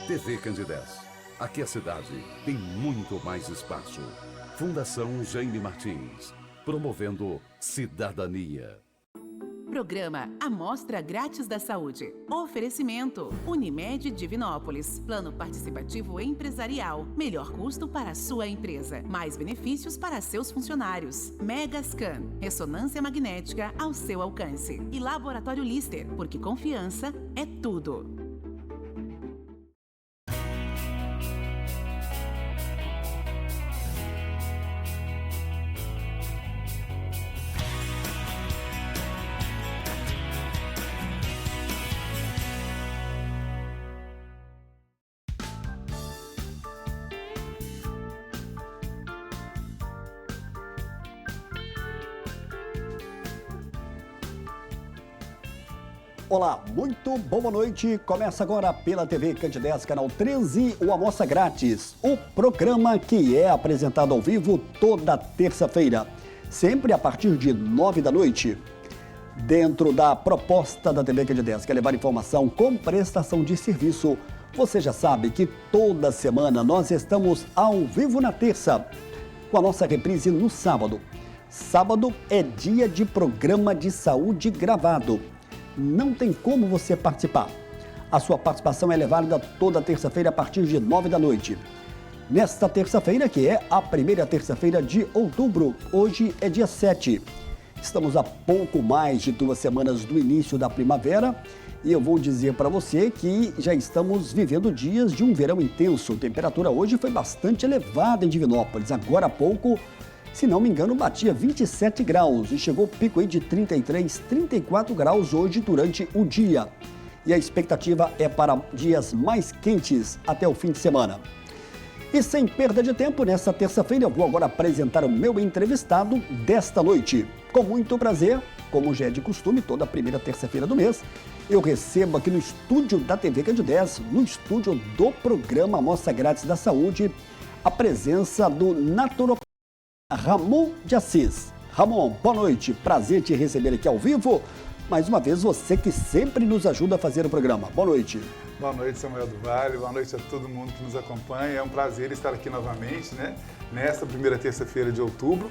TV Candidez. Aqui a cidade tem muito mais espaço. Fundação Jaime Martins, promovendo cidadania. Programa Amostra Grátis da Saúde. Oferecimento Unimed Divinópolis. Plano participativo empresarial. Melhor custo para a sua empresa. Mais benefícios para seus funcionários. Megascan. Ressonância magnética ao seu alcance. E Laboratório Lister, porque confiança é tudo. Olá, muito boa noite. Começa agora pela TV Candidez, canal 13, o Amostra Grátis, o programa que é apresentado ao vivo toda terça-feira, sempre a partir de 9 da noite. Dentro da proposta da TV Candidez, que é levar informação com prestação de serviço, você já sabe que toda semana nós estamos ao vivo na terça, com a nossa reprise no sábado. Sábado é dia de programa de saúde gravado. Não tem como você participar. A sua participação é válida toda terça-feira a partir de 9 da noite. Nesta terça-feira, que é a primeira terça-feira de outubro, hoje é dia 7. Estamos a pouco mais de 2 semanas do início da primavera e eu vou dizer para você que já estamos vivendo dias de um verão intenso. A temperatura hoje foi bastante elevada em Divinópolis. Agora há pouco, se não me engano, batia 27 graus e chegou ao pico aí de 33, 34 graus hoje durante o dia. E a expectativa é para dias mais quentes até o fim de semana. E sem perda de tempo, nesta terça-feira eu vou agora apresentar o meu entrevistado desta noite. Com muito prazer, como já é de costume, toda primeira terça-feira do mês, eu recebo aqui no estúdio da TV Candidez, no estúdio do programa Amostra Grátis da Saúde, a presença do naturopata Ramon de Assis. Ramon, boa noite, prazer te receber aqui ao vivo. Mais uma vez, você que sempre nos ajuda a fazer o programa. Boa noite. Boa noite, Samuel do Vale, boa noite a todo mundo que nos acompanha. É um prazer estar aqui novamente, né? Nesta primeira terça-feira de outubro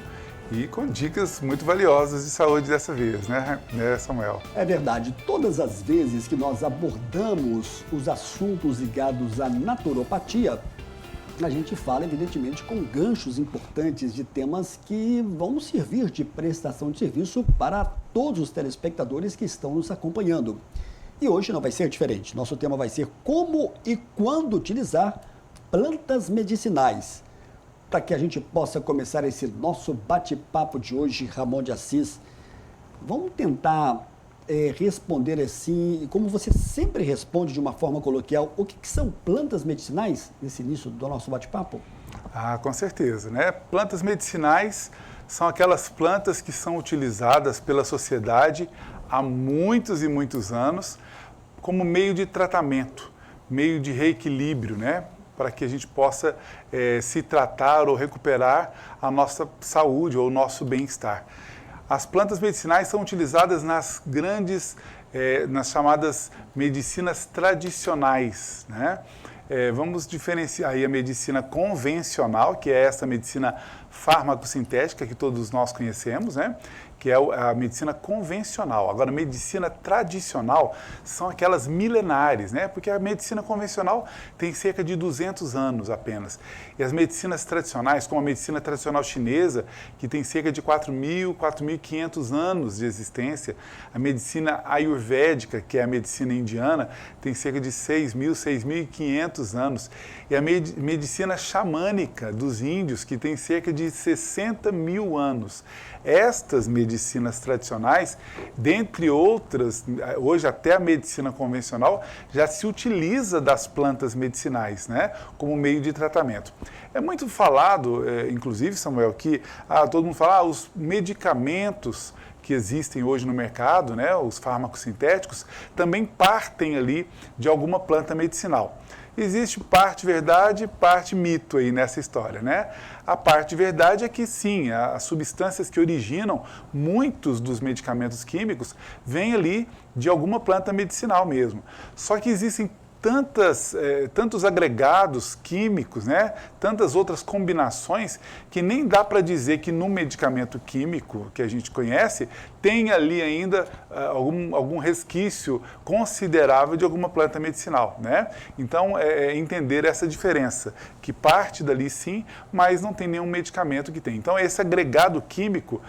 e com dicas muito valiosas de saúde dessa vez, né, Samuel? É verdade, todas as vezes que nós abordamos os assuntos ligados à naturopatia, a gente fala, evidentemente, com ganchos importantes de temas que vão servir de prestação de serviço para todos os telespectadores que estão nos acompanhando. E hoje não vai ser diferente. Nosso tema vai ser como e quando utilizar plantas medicinais. Para que a gente possa começar esse nosso bate-papo de hoje, Ramon de Assis, vamos tentar responder assim, como você sempre responde de uma forma coloquial, o que são plantas medicinais nesse início do nosso bate-papo? Ah, com certeza, né? Plantas medicinais são aquelas plantas que são utilizadas pela sociedade há muitos e muitos anos como meio de tratamento, meio de reequilíbrio, né? Para que a gente possa se tratar ou recuperar a nossa saúde ou o nosso bem-estar. As plantas medicinais são utilizadas nas chamadas medicinas tradicionais, né? Vamos diferenciar aí a medicina convencional, que é essa medicina farmacosintética que todos nós conhecemos, né? Que é a medicina convencional. Agora, a medicina tradicional são aquelas milenares, né? Porque a medicina convencional tem cerca de 200 anos apenas. E as medicinas tradicionais, como a medicina tradicional chinesa, que tem cerca de 4.000, 4.500 anos de existência, a medicina ayurvédica, que é a medicina indiana, tem cerca de 6.000, 6.500 anos. E a medicina xamânica dos índios, que tem cerca de 60.000 anos. Estas medicinas tradicionais, dentre outras, hoje até a medicina convencional, já se utiliza das plantas medicinais, né, como meio de tratamento. É muito falado, inclusive, Samuel, que todo mundo fala, os medicamentos que existem hoje no mercado, né, os fármacos sintéticos, também partem ali de alguma planta medicinal. Existe parte verdade, parte mito aí nessa história, né? A parte verdade é que sim, as substâncias que originam muitos dos medicamentos químicos vêm ali de alguma planta medicinal mesmo. Só que existem tantos agregados químicos, né? Tantas outras combinações, que nem dá para dizer que no medicamento químico que a gente conhece, tem ali ainda algum resquício considerável de alguma planta medicinal, né? Então, entender essa diferença, que parte dali sim, mas não tem nenhum medicamento que tem. Então, esse agregado químico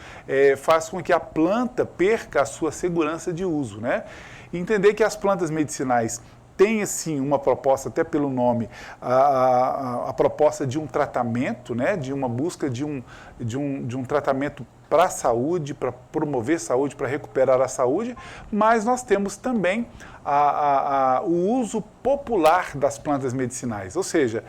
faz com que a planta perca a sua segurança de uso, né? E entender que as plantas medicinais têm, assim, uma proposta, até pelo nome, a proposta de um tratamento, né? De uma busca de um tratamento para a saúde, para promover saúde, para recuperar a saúde, mas nós temos também o uso popular das plantas medicinais, ou seja,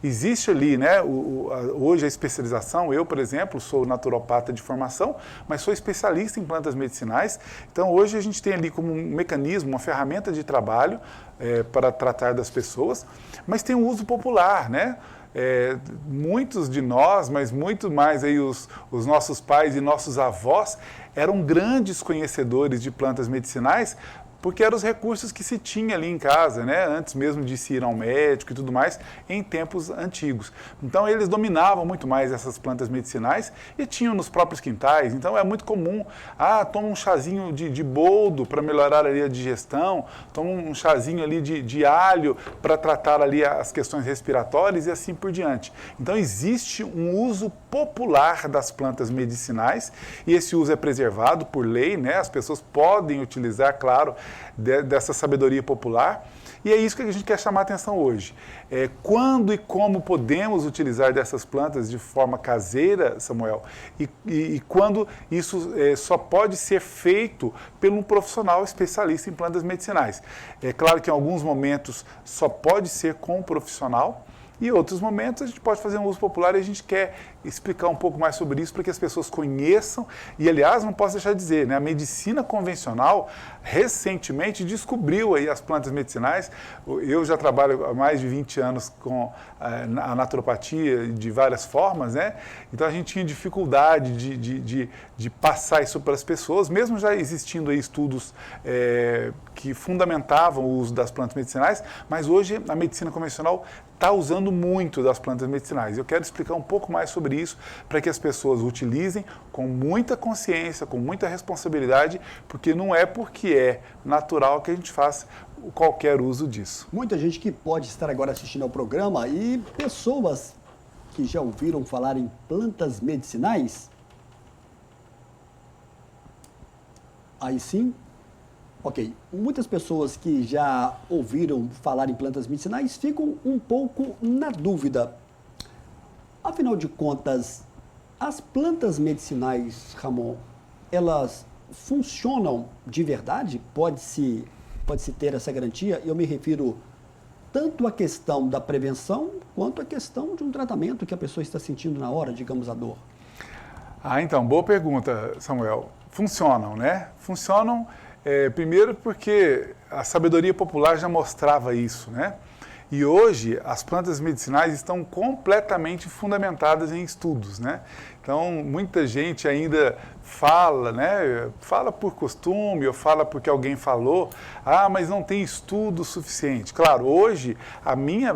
existe ali, né, hoje a especialização, eu, por exemplo, sou naturopata de formação, mas sou especialista em plantas medicinais, então hoje a gente tem ali como um mecanismo, uma ferramenta de trabalho para tratar das pessoas, mas tem um uso popular, né? Muitos de nós, mas muito mais aí os nossos pais e nossos avós, eram grandes conhecedores de plantas medicinais, porque eram os recursos que se tinha ali em casa, né? Antes mesmo de se ir ao médico e tudo mais, em tempos antigos. Então, eles dominavam muito mais essas plantas medicinais e tinham nos próprios quintais. Então, é muito comum, toma um chazinho de boldo para melhorar ali a digestão, toma um chazinho ali de alho para tratar ali as questões respiratórias e assim por diante. Então, existe um uso popular das plantas medicinais e esse uso é preservado por lei, né? As pessoas podem utilizar, claro, dessa sabedoria popular, e é isso que a gente quer chamar a atenção hoje. Quando e como podemos utilizar dessas plantas de forma caseira, Samuel, e quando isso só pode ser feito por um profissional especialista em plantas medicinais. É claro que em alguns momentos só pode ser com um profissional, e em outros momentos a gente pode fazer um uso popular e a gente quer explicar um pouco mais sobre isso para que as pessoas conheçam. E, aliás, não posso deixar de dizer, né, a medicina convencional recentemente descobriu aí as plantas medicinais. Eu já trabalho há mais de 20 anos com a naturopatia de várias formas, né? Então a gente tinha dificuldade de passar isso para as pessoas, mesmo já existindo aí estudos que fundamentavam o uso das plantas medicinais, mas hoje a medicina convencional está usando muito das plantas medicinais. Eu quero explicar um pouco mais sobre isso para que as pessoas utilizem com muita consciência, com muita responsabilidade, porque não é porque é natural que a gente faz qualquer uso disso. Muita gente que pode estar agora assistindo ao programa e pessoas que já ouviram falar em plantas medicinais. Aí sim, ok. Muitas pessoas que já ouviram falar em plantas medicinais ficam um pouco na dúvida. Afinal de contas, as plantas medicinais, Ramon, elas funcionam de verdade? Pode-se ter essa garantia? Eu me refiro tanto à questão da prevenção, quanto à questão de um tratamento que a pessoa está sentindo na hora, digamos, a dor. Então, boa pergunta, Samuel. Funcionam, né? Funcionam, primeiro porque a sabedoria popular já mostrava isso, né? E hoje as plantas medicinais estão completamente fundamentadas em estudos, né? Então, muita gente ainda fala, né? Fala por costume ou fala porque alguém falou, mas não tem estudo suficiente. Claro, hoje a minha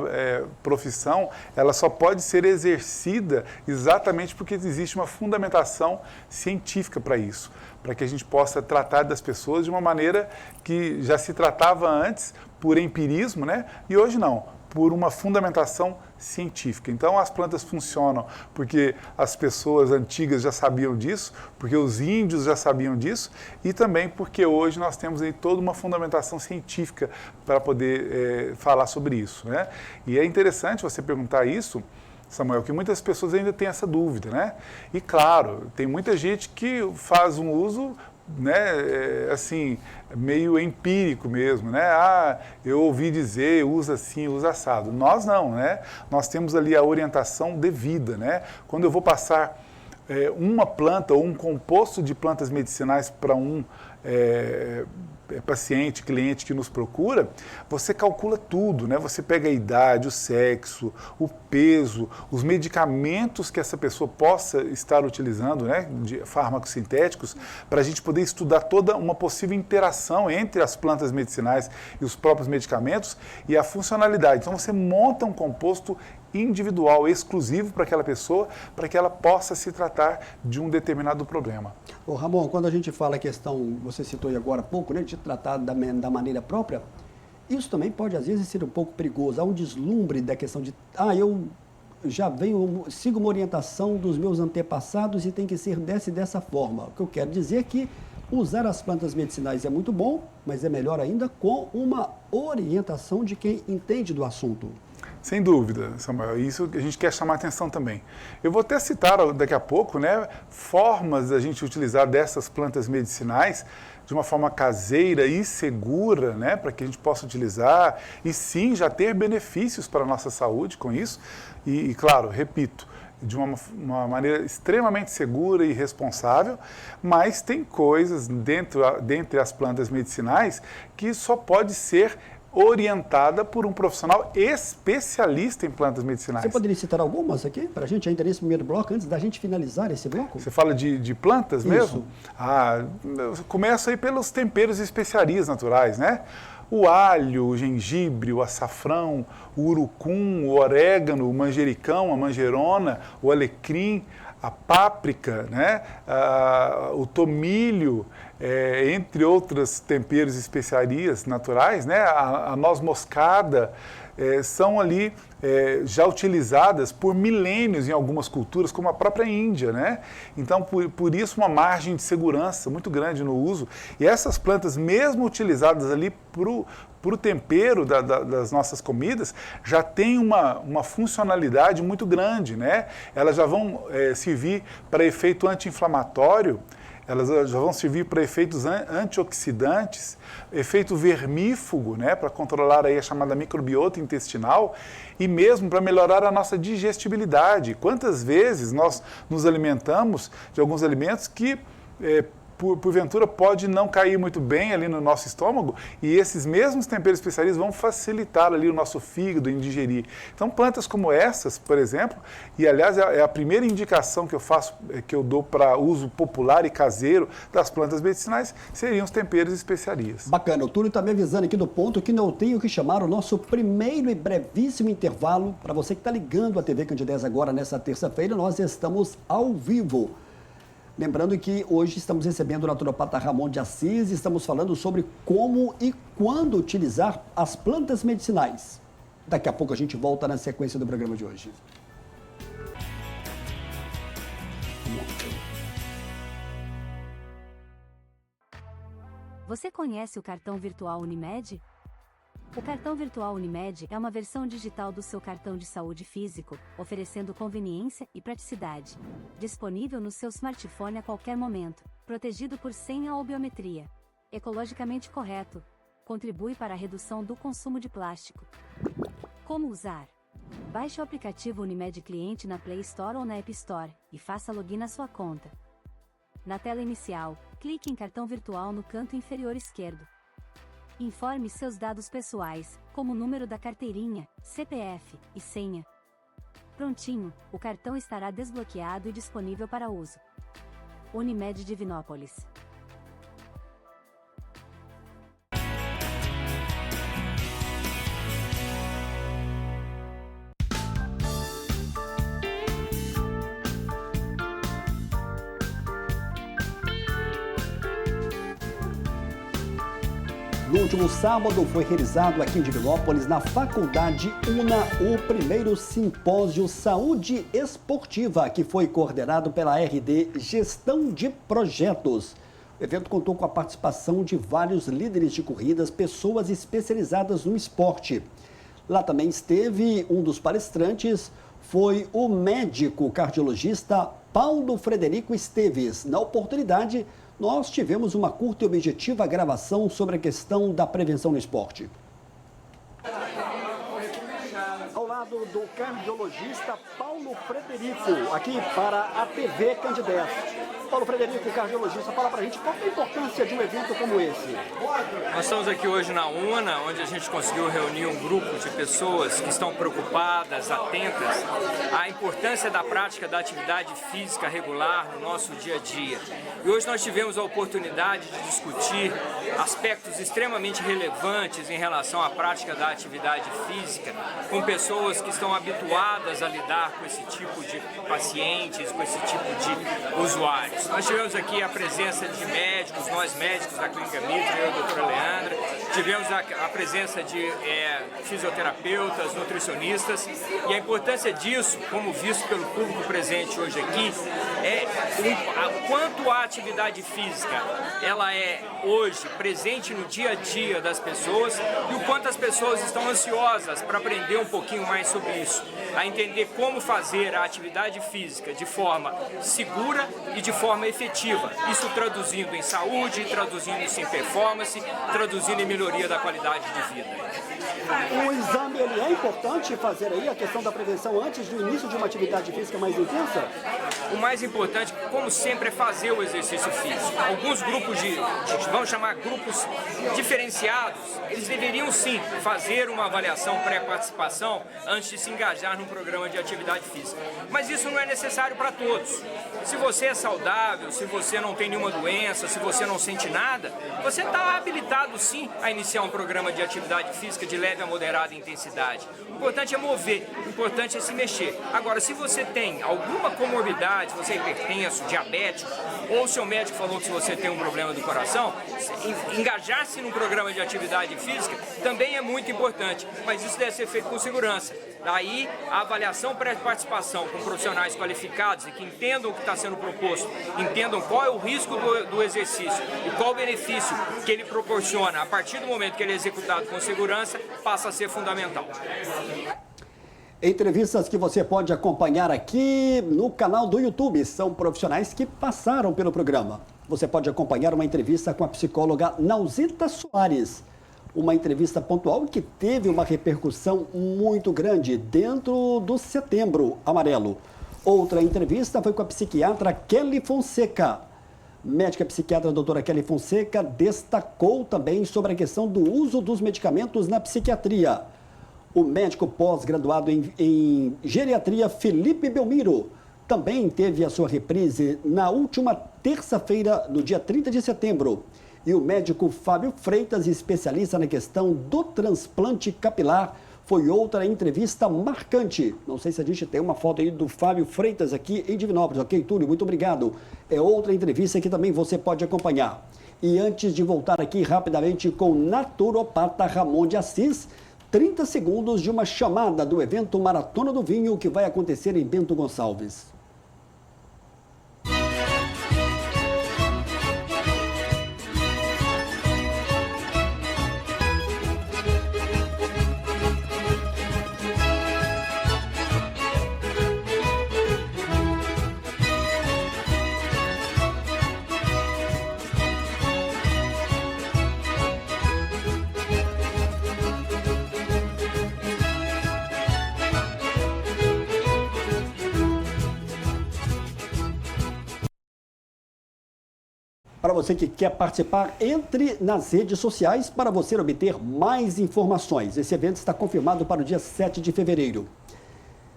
profissão, ela só pode ser exercida exatamente porque existe uma fundamentação científica para isso, para que a gente possa tratar das pessoas de uma maneira que já se tratava antes por empirismo, né? E hoje não, por uma fundamentação científica. Então as plantas funcionam porque as pessoas antigas já sabiam disso, porque os índios já sabiam disso e também porque hoje nós temos aí toda uma fundamentação científica para poder falar sobre isso, né? E é interessante você perguntar isso, Samuel, que muitas pessoas ainda têm essa dúvida, né? E claro, tem muita gente que faz um uso, né, assim, meio empírico mesmo, né? Eu ouvi dizer, usa assim, usa assado. Nós não, né? Nós temos ali a orientação devida, né? Quando eu vou passar uma planta ou um composto de plantas medicinais para um paciente, cliente que nos procura, você calcula tudo, né? Você pega a idade, o sexo, o peso, os medicamentos que essa pessoa possa estar utilizando, né? De fármacos sintéticos, para a gente poder estudar toda uma possível interação entre as plantas medicinais e os próprios medicamentos e a funcionalidade. Então você monta um composto individual, exclusivo para aquela pessoa, para que ela possa se tratar de um determinado problema. Ô Ramon, quando a gente fala a questão, você citou aí agora há pouco, né, de tratar da maneira própria, isso também pode às vezes ser um pouco perigoso. Há um deslumbre da questão de, eu já sigo uma orientação dos meus antepassados e tem que ser dessa e dessa forma. O que eu quero dizer é que usar as plantas medicinais é muito bom, mas é melhor ainda com uma orientação de quem entende do assunto. Sem dúvida, Samuel, isso que a gente quer chamar a atenção também. Eu vou até citar daqui a pouco, né, formas da gente utilizar dessas plantas medicinais de uma forma caseira e segura, né, para que a gente possa utilizar e sim já ter benefícios para a nossa saúde com isso. E claro, repito, de uma maneira extremamente segura e responsável, mas tem coisas dentre as plantas medicinais que só pode ser orientada por um profissional especialista em plantas medicinais. Você poderia citar algumas aqui para a gente ainda nesse primeiro bloco, antes da gente finalizar esse bloco? Você fala de plantas mesmo? Começa aí pelos temperos e especiarias naturais, né? O alho, o gengibre, o açafrão, o urucum, o orégano, o manjericão, a manjerona, o alecrim, a páprica, né? O tomilho, entre outros temperos e especiarias naturais, né? A noz moscada, são ali já utilizadas por milênios em algumas culturas, como a própria Índia, né? Então, por isso, uma margem de segurança muito grande no uso. E essas plantas, mesmo utilizadas ali para o tempero das nossas comidas, já tem uma funcionalidade muito grande, né? Elas já vão servir para efeito anti-inflamatório, elas já vão servir para efeitos antioxidantes, efeito vermífugo, né, para controlar aí a chamada microbiota intestinal e mesmo para melhorar a nossa digestibilidade. Quantas vezes nós nos alimentamos de alguns alimentos que porventura pode não cair muito bem ali no nosso estômago e esses mesmos temperos especiarias vão facilitar ali o nosso fígado em digerir. Então plantas como essas, por exemplo, e aliás é a primeira indicação que eu faço, que eu dou para uso popular e caseiro das plantas medicinais, seriam os temperos e especiarias. Bacana, o Túlio está me avisando aqui do ponto que não tenho que chamar o nosso primeiro e brevíssimo intervalo. Para você que está ligando a TV Candidez agora nessa terça-feira, nós estamos ao vivo. Lembrando que hoje estamos recebendo o naturopata Ramon de Assis e estamos falando sobre como e quando utilizar as plantas medicinais. Daqui a pouco a gente volta na sequência do programa de hoje. Você conhece o cartão virtual Unimed? O cartão virtual Unimed é uma versão digital do seu cartão de saúde físico, oferecendo conveniência e praticidade. Disponível no seu smartphone a qualquer momento, protegido por senha ou biometria. Ecologicamente correto. Contribui para a redução do consumo de plástico. Como usar? Baixe o aplicativo Unimed Cliente na Play Store ou na App Store e faça login na sua conta. Na tela inicial, clique em cartão virtual no canto inferior esquerdo. Informe seus dados pessoais, como o número da carteirinha, CPF e senha. Prontinho, o cartão estará desbloqueado e disponível para uso. Unimed Divinópolis. No último sábado foi realizado aqui em Divinópolis, na Faculdade UNA, o primeiro simpósio Saúde Esportiva, que foi coordenado pela RD Gestão de Projetos. O evento contou com a participação de vários líderes de corridas, pessoas especializadas no esporte. Lá também esteve um dos palestrantes, foi o médico cardiologista Paulo Frederico Esteves. Na oportunidade, nós tivemos uma curta e objetiva gravação sobre a questão da prevenção no esporte. Ao lado do cardiologista Paulo Frederico, aqui para a TV Candidez. Paulo Frederico, cardiologista, fala pra gente qual é a importância de um evento como esse. Nós estamos aqui hoje na UNA, onde a gente conseguiu reunir um grupo de pessoas que estão preocupadas, atentas à importância da prática da atividade física regular no nosso dia a dia. E hoje nós tivemos a oportunidade de discutir aspectos extremamente relevantes em relação à prática da atividade física com pessoas que estão habituadas a lidar com esse tipo de pacientes, com esse tipo de usuários. Nós tivemos aqui a presença de médicos, nós médicos da Clínica Mitre, eu, a doutora Leandra, tivemos a presença de fisioterapeutas, nutricionistas, e a importância disso, como visto pelo público presente hoje aqui, é o quanto a atividade física ela é hoje presente no dia a dia das pessoas e o quanto as pessoas estão ansiosas para aprender um pouquinho mais sobre isso, a entender como fazer a atividade física de forma segura e de forma efetiva. Isso traduzindo em saúde, traduzindo isso em performance, traduzindo em melhoria da qualidade de vida. O exame ele é importante fazer aí a questão da prevenção antes do início de uma atividade física mais intensa? O mais importante, como sempre, é fazer o exercício físico. Alguns grupos vamos chamar grupos diferenciados, eles deveriam sim fazer uma avaliação pré-participação antes de se engajar num programa de atividade física. Mas isso não é necessário para todos. Se você é saudável, se você não tem nenhuma doença, se você não sente nada, você está habilitado sim a iniciar um programa de atividade física de leve a moderada intensidade. O importante é mover, o importante é se mexer. Agora, se você tem alguma comorbidade, se você é hipertenso, diabético, ou o seu médico falou que se você tem um problema do coração, engajar-se num programa de atividade física também é muito importante, mas isso deve ser feito com segurança. Daí, a avaliação pré-participação com profissionais qualificados e que entendam o que está sendo proposto, entendam qual é o risco do exercício e qual o benefício que ele proporciona a partir do momento que ele é executado com segurança, passa a ser fundamental. Entrevistas que você pode acompanhar aqui no canal do YouTube. São profissionais que passaram pelo programa. Você pode acompanhar uma entrevista com a psicóloga Nausita Soares. Uma entrevista pontual que teve uma repercussão muito grande dentro do Setembro Amarelo. Outra entrevista foi com a psiquiatra Kelly Fonseca. Médica psiquiatra doutora Kelly Fonseca destacou também sobre a questão do uso dos medicamentos na psiquiatria. O médico pós-graduado em geriatria Felipe Belmiro também teve a sua reprise na última terça-feira, no dia 30 de setembro. E o médico Fábio Freitas, especialista na questão do transplante capilar, foi outra entrevista marcante. Não sei se a gente tem uma foto aí do Fábio Freitas aqui em Divinópolis. Ok, Túlio, muito obrigado. É outra entrevista que também você pode acompanhar. E antes de voltar aqui rapidamente com o naturopata Ramon de Assis, 30 segundos de uma chamada do evento Maratona do Vinho que vai acontecer em Bento Gonçalves. Para você que quer participar, entre nas redes sociais para você obter mais informações. Esse evento está confirmado para o dia 7 de fevereiro.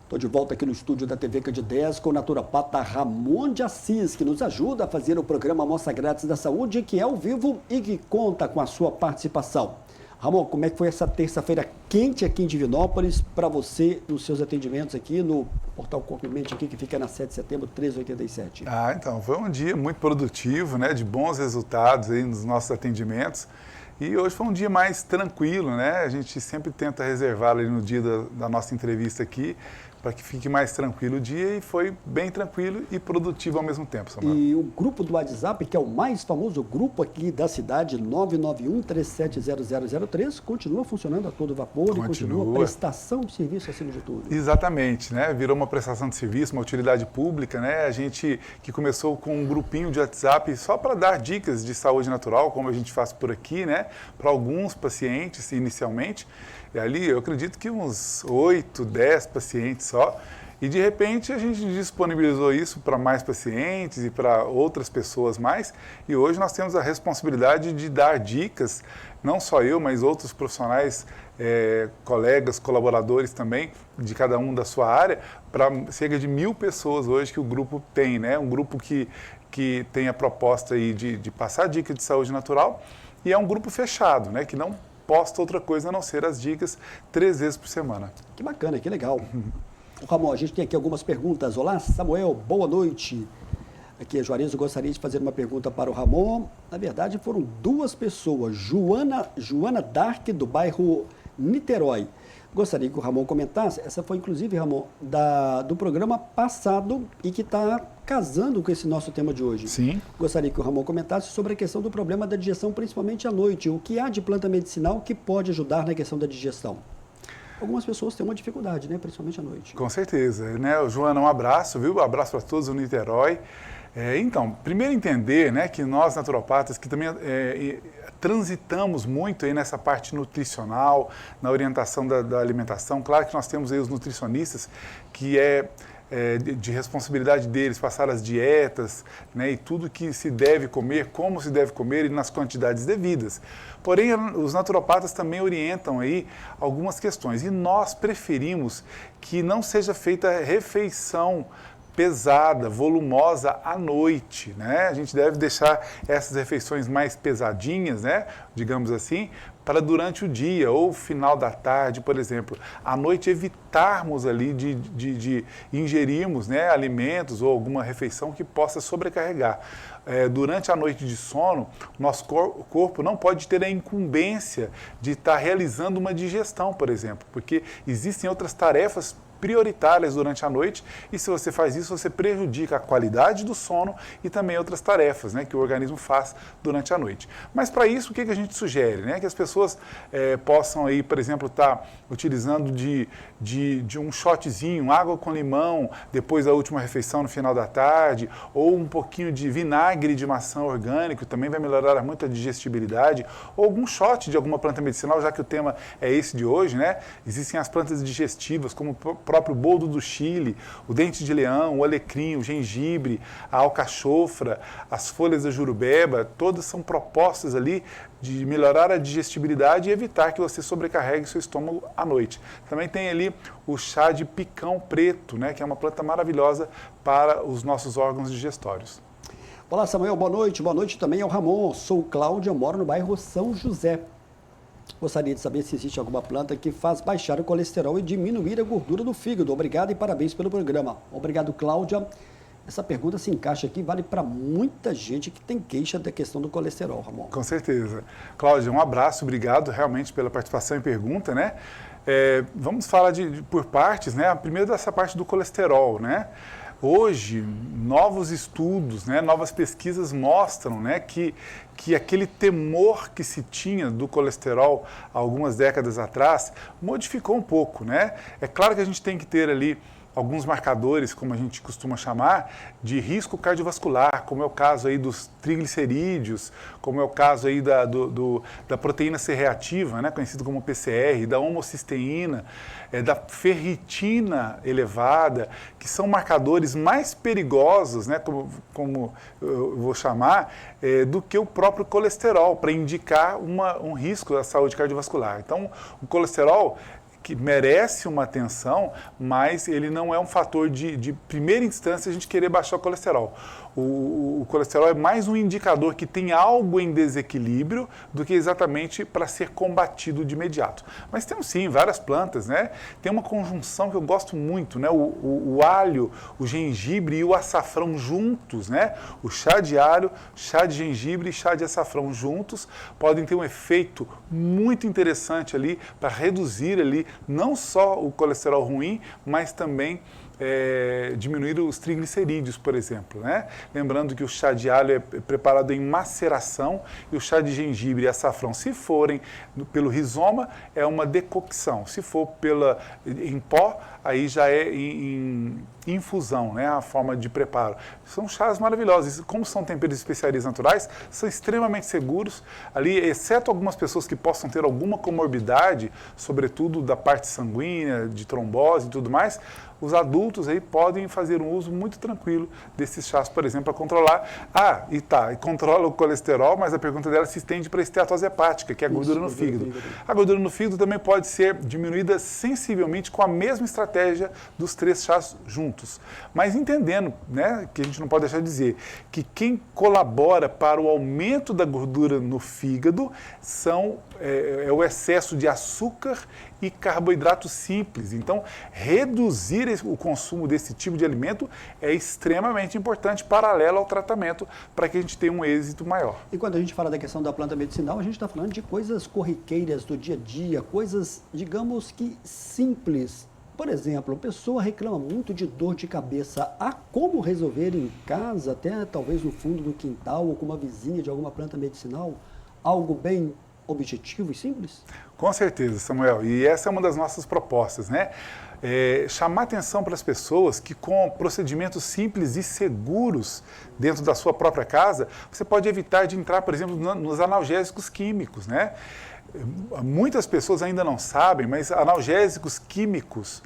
Estou de volta aqui no estúdio da TV Candidez com o naturopata Ramon de Assis, que nos ajuda a fazer o programa Amostra Grátis da Saúde, que é ao vivo e que conta com a sua participação. Ramon, como é que foi essa terça-feira quente aqui em Divinópolis para você nos seus atendimentos aqui no Portal Corpo e Mente, aqui, que fica na 7 de setembro, 1387? Então, foi um dia muito produtivo, né, de bons resultados aí nos nossos atendimentos. E hoje foi um dia mais tranquilo, né? A gente sempre tenta reservar ali no dia da nossa entrevista aqui, para que fique mais tranquilo o dia, e foi bem tranquilo e produtivo ao mesmo tempo, Samuel. E o grupo do WhatsApp, que é o mais famoso grupo aqui da cidade, 991-370003, continua funcionando a todo vapor e continua prestação de serviço acima de tudo. Exatamente, né? Virou uma prestação de serviço, uma utilidade pública, né? A gente que começou com um grupinho de WhatsApp só para dar dicas de saúde natural, como a gente faz por aqui, né? Para alguns pacientes inicialmente. E ali eu acredito que uns 8, 10 pacientes só. E de repente a gente disponibilizou isso para mais pacientes e para outras pessoas mais, e hoje nós temos a responsabilidade de dar dicas, não só eu, mas outros profissionais, colegas, colaboradores também, de cada um da sua área, para cerca de 1.000 pessoas hoje que o grupo tem, né? Um grupo que tem a proposta aí de passar dicas de saúde natural, e é um grupo fechado, né? Que não posta outra coisa a não ser as dicas 3 vezes por semana. Que bacana, que legal. Ramon, a gente tem aqui algumas perguntas. Olá, Samuel, boa noite. Aqui é Juarez, eu gostaria de fazer uma pergunta para o Ramon. Na verdade, foram 2 pessoas. Joana Dark, do bairro Niterói. Gostaria que o Ramon comentasse. Essa foi, inclusive, Ramon, do programa passado e que está casando com esse nosso tema de hoje. Sim. Gostaria que o Ramon comentasse sobre a questão do problema da digestão, principalmente à noite. O que há de planta medicinal que pode ajudar na questão da digestão? Algumas pessoas têm uma dificuldade, né? Principalmente à noite. Com certeza. Né? Joana, um abraço, viu? Um abraço para todos do Niterói. Então, primeiro entender, né, que nós naturopatas, que também transitamos muito aí nessa parte nutricional, na orientação da alimentação. Claro que nós temos aí os nutricionistas, que de responsabilidade deles passar as dietas, né, e tudo que se deve comer, como se deve comer e nas quantidades devidas. Porém, os naturopatas também orientam aí algumas questões, e nós preferimos que não seja feita refeição pesada, volumosa à noite, né? A gente deve deixar essas refeições mais pesadinhas, né? Digamos assim, para durante o dia ou final da tarde, por exemplo. À noite evitarmos ali de ingerirmos, né, alimentos ou alguma refeição que possa sobrecarregar. Durante a noite de sono, nosso corpo não pode ter a incumbência de estar realizando uma digestão, por exemplo, porque existem outras tarefas prioritárias durante a noite, e se você faz isso, você prejudica a qualidade do sono e também outras tarefas, né, que o organismo faz durante a noite. Mas para isso, o que a gente sugere? Né? Que as pessoas possam, aí, por exemplo, estar utilizando de um shotzinho, água com limão, depois da última refeição no final da tarde, ou um pouquinho de vinagre de maçã orgânico, também vai melhorar muito a digestibilidade, ou algum shot de alguma planta medicinal, já que o tema é esse de hoje, né? Existem as plantas digestivas, como próprio boldo do Chile, o dente de leão, o alecrim, o gengibre, a alcachofra, as folhas da jurubeba, todas são propostas ali de melhorar a digestibilidade e evitar que você sobrecarregue seu estômago à noite. Também tem ali o chá de picão preto, né, que é uma planta maravilhosa para os nossos órgãos digestórios. Olá, Samuel, boa noite. Boa noite também ao Ramon. Sou Cláudia, moro no bairro São José. Gostaria de saber se existe alguma planta que faz baixar o colesterol e diminuir a gordura do fígado. Obrigado e parabéns pelo programa. Obrigado, Cláudia. Essa pergunta se encaixa aqui, vale para muita gente que tem queixa da questão do colesterol, Ramon. Com certeza. Cláudia, um abraço, obrigado realmente pela participação e pergunta, né? Vamos falar por partes, né? Primeiro dessa parte do colesterol, né? Hoje, novos estudos, né, novas pesquisas mostram, né, que aquele temor que se tinha do colesterol há algumas décadas atrás modificou um pouco, né? É claro que a gente tem que ter ali alguns marcadores, como a gente costuma chamar, de risco cardiovascular, como é o caso aí dos triglicerídeos, como é o caso aí da proteína C reativa, né, conhecido como PCR, da homocisteína, da ferritina elevada, que são marcadores mais perigosos, né, como eu vou chamar, do que o próprio colesterol, para indicar um risco da saúde cardiovascular. Então, o colesterol que merece uma atenção, mas ele não é um fator de primeira instância a gente querer baixar o colesterol. O colesterol é mais um indicador que tem algo em desequilíbrio do que exatamente para ser combatido de imediato. Mas temos sim várias plantas, né? Tem uma conjunção que eu gosto muito, né? O alho, o gengibre e o açafrão juntos, né? O chá de alho, chá de gengibre e chá de açafrão juntos podem ter um efeito muito interessante ali para reduzir ali não só o colesterol ruim, mas também diminuir os triglicerídeos, por exemplo, né? Lembrando que o chá de alho é preparado em maceração e o chá de gengibre e açafrão, se forem pelo rizoma, é uma decocção. Se for em pó, aí já é em infusão, né? A forma de preparo. São chás maravilhosos. Como são temperos de especiarias naturais, são extremamente seguros. Ali, exceto algumas pessoas que possam ter alguma comorbidade, sobretudo da parte sanguínea, de trombose e tudo mais, os adultos aí podem fazer um uso muito tranquilo desses chás, por exemplo, para controlar. E controla o colesterol, mas a pergunta dela se estende para a esteatose hepática, que é a gordura no fígado. A gordura no fígado também pode ser diminuída sensivelmente com a mesma estratégia dos 3 chás juntos. Mas entendendo, né, que a gente não pode deixar de dizer que quem colabora para o aumento da gordura no fígado é o excesso de açúcar e carboidrato simples. Então, reduzir o consumo desse tipo de alimento é extremamente importante, paralelo ao tratamento, para que a gente tenha um êxito maior. E quando a gente fala da questão da planta medicinal, a gente está falando de coisas corriqueiras do dia a dia, coisas, digamos que simples. Por exemplo, a pessoa reclama muito de dor de cabeça. Há como resolver em casa, até talvez no fundo do quintal ou com uma vizinha de alguma planta medicinal, algo bem objetivo e simples? Com certeza, Samuel. E essa é uma das nossas propostas, né? Chamar atenção para as pessoas que com procedimentos simples e seguros dentro da sua própria casa, você pode evitar de entrar, por exemplo, nos analgésicos químicos, né? Muitas pessoas ainda não sabem, mas analgésicos químicos,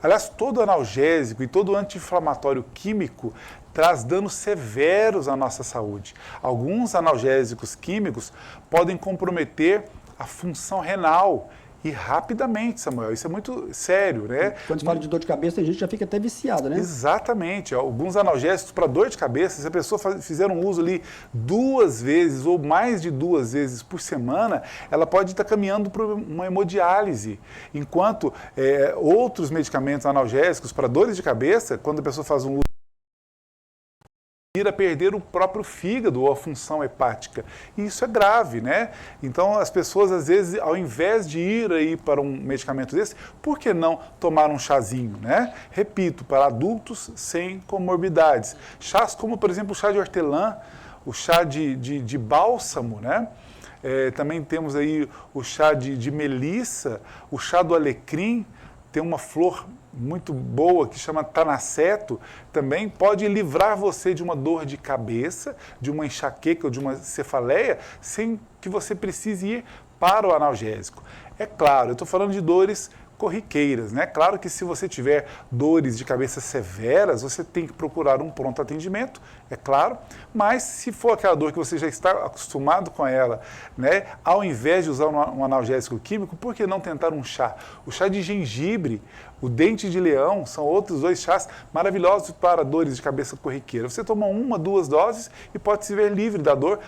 aliás, todo analgésico e todo anti-inflamatório químico traz danos severos à nossa saúde. Alguns analgésicos químicos podem comprometer a função renal e rapidamente, Samuel. Isso é muito sério, né? Quando se fala de dor de cabeça, a gente já fica até viciado, né? Exatamente. Alguns analgésicos para dor de cabeça, se a pessoa fizer um uso ali 2 vezes ou mais de 2 vezes por semana, ela pode estar caminhando para uma hemodiálise. Enquanto outros medicamentos analgésicos para dores de cabeça, quando a pessoa faz um uso, ir a perder o próprio fígado ou a função hepática. E isso é grave, né? Então, as pessoas, às vezes, ao invés de ir aí para um medicamento desse, por que não tomar um chazinho, né? Repito, para adultos sem comorbidades. Chás como, por exemplo, o chá de hortelã, o chá de bálsamo, né? Também temos aí o chá de melissa, o chá do alecrim, tem uma flor muito boa que chama tanaceto, também pode livrar você de uma dor de cabeça, de uma enxaqueca ou de uma cefaleia, sem que você precise ir para o analgésico. É claro, eu estou falando de dores corriqueiras, né? Claro que se você tiver dores de cabeça severas, você tem que procurar um pronto atendimento, é claro, mas se for aquela dor que você já está acostumado com ela, né? Ao invés de usar um analgésico químico, por que não tentar um chá? O chá de gengibre, o dente de leão, são outros 2 chás maravilhosos para dores de cabeça corriqueira. Você toma 1, 2 doses e pode se ver livre da dor.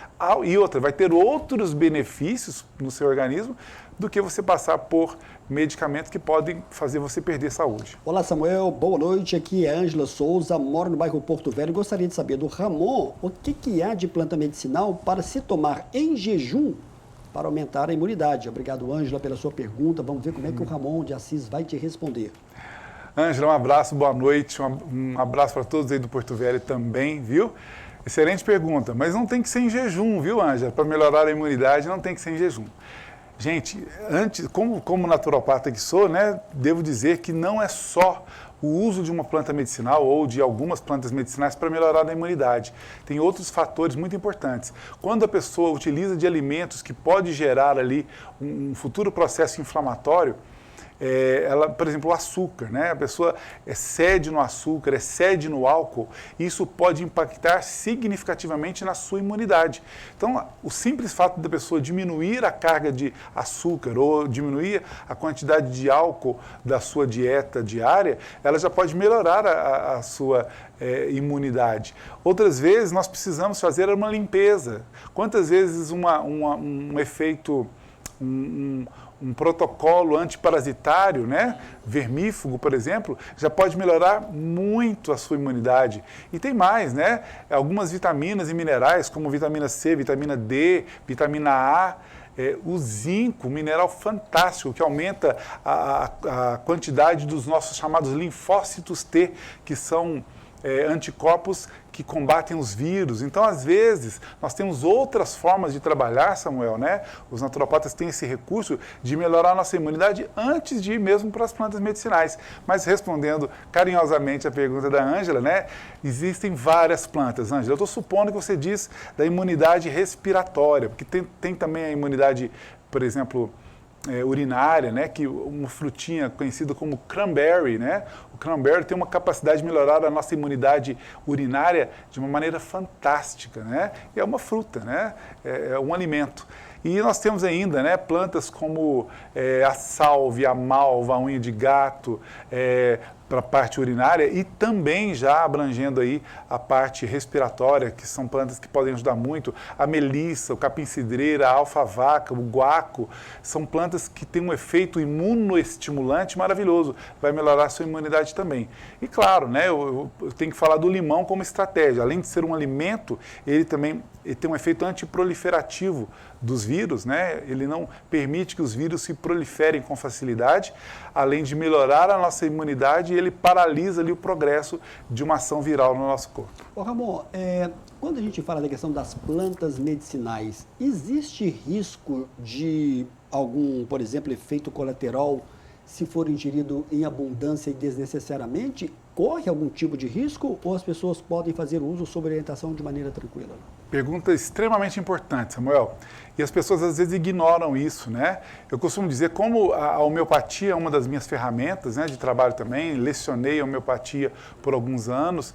E outra, vai ter outros benefícios no seu organismo do que você passar por medicamentos que podem fazer você perder saúde. Olá, Samuel, boa noite. Aqui é Ângela Souza, moro no bairro Porto Velho. Gostaria de saber do Ramon o que há de planta medicinal para se tomar em jejum para aumentar a imunidade. Obrigado, Ângela, pela sua pergunta. Vamos ver como é que o Ramon de Assis vai te responder. Ângela, um abraço, boa noite. Um abraço para todos aí do Porto Velho também, viu? Excelente pergunta, mas não tem que ser em jejum, viu, Ângela? Para melhorar a imunidade não tem que ser em jejum. Gente, antes, como naturopata que sou, né, devo dizer que não é só o uso de uma planta medicinal ou de algumas plantas medicinais para melhorar a imunidade. Tem outros fatores muito importantes. Quando a pessoa utiliza de alimentos que pode gerar ali um futuro processo inflamatório, por exemplo, o açúcar, né? A pessoa excede no açúcar, excede no álcool, e isso pode impactar significativamente na sua imunidade. Então, o simples fato da pessoa diminuir a carga de açúcar ou diminuir a quantidade de álcool da sua dieta diária, ela já pode melhorar a sua imunidade. Outras vezes, nós precisamos fazer uma limpeza. Quantas vezes um efeito, um protocolo antiparasitário, né, vermífugo, por exemplo, já pode melhorar muito a sua imunidade. E tem mais, né? Algumas vitaminas e minerais, como vitamina C, vitamina D, vitamina A, o zinco, um mineral fantástico, que aumenta a quantidade dos nossos chamados linfócitos T, que são anticorpos que combatem os vírus. Então, às vezes, nós temos outras formas de trabalhar, Samuel, né? Os naturopatas têm esse recurso de melhorar a nossa imunidade antes de ir mesmo para as plantas medicinais. Mas, respondendo carinhosamente a pergunta da Ângela, né? Existem várias plantas, Ângela. Eu estou supondo que você diz da imunidade respiratória, porque tem também a imunidade, por exemplo, urinária, né, que uma frutinha conhecida como cranberry, né? O cranberry tem uma capacidade de melhorar a nossa imunidade urinária de uma maneira fantástica, né? E é uma fruta, né? É um alimento. E nós temos ainda, né, plantas como a salvia, a malva, a unha de gato, para a parte urinária e também já abrangendo aí a parte respiratória, que são plantas que podem ajudar muito. A melissa, o capim-cidreira, a alfavaca, o guaco, são plantas que têm um efeito imunoestimulante maravilhoso, vai melhorar a sua imunidade também. E claro, né, eu tenho que falar do limão como estratégia. Além de ser um alimento, ele tem um efeito antiproliferativo dos vírus, né? Ele não permite que os vírus se proliferem com facilidade, além de melhorar a nossa imunidade, ele paralisa ali o progresso de uma ação viral no nosso corpo. Ô Ramon, quando a gente fala da questão das plantas medicinais, existe risco de algum, por exemplo, efeito colateral se for ingerido em abundância e desnecessariamente? Corre algum tipo de risco ou as pessoas podem fazer uso sob orientação de maneira tranquila? Pergunta extremamente importante, Samuel. E as pessoas às vezes ignoram isso, né? Eu costumo dizer, como a homeopatia é uma das minhas ferramentas, né, de trabalho também, lecionei a homeopatia por alguns anos,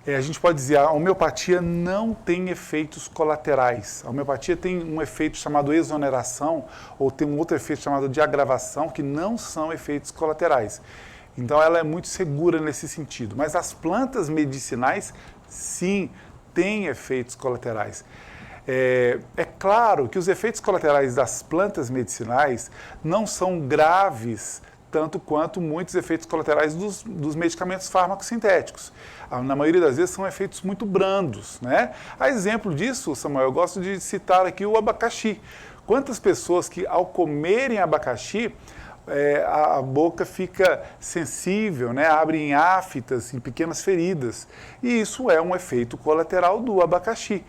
a gente pode dizer, a homeopatia não tem efeitos colaterais. A homeopatia tem um efeito chamado exoneração, ou tem um outro efeito chamado de agravação, que não são efeitos colaterais. Então ela é muito segura nesse sentido. Mas as medicinais, sim, têm efeitos colaterais. É claro que os efeitos colaterais das plantas medicinais não são graves tanto quanto muitos efeitos colaterais dos medicamentos farmacossintéticos. Na maioria das vezes são efeitos muito brandos, né? A exemplo disso, Samuel, eu gosto de citar aqui o abacaxi. Quantas pessoas que ao comerem abacaxi, a boca fica sensível, né? Abre em aftas, em pequenas feridas. E isso é um efeito colateral do abacaxi.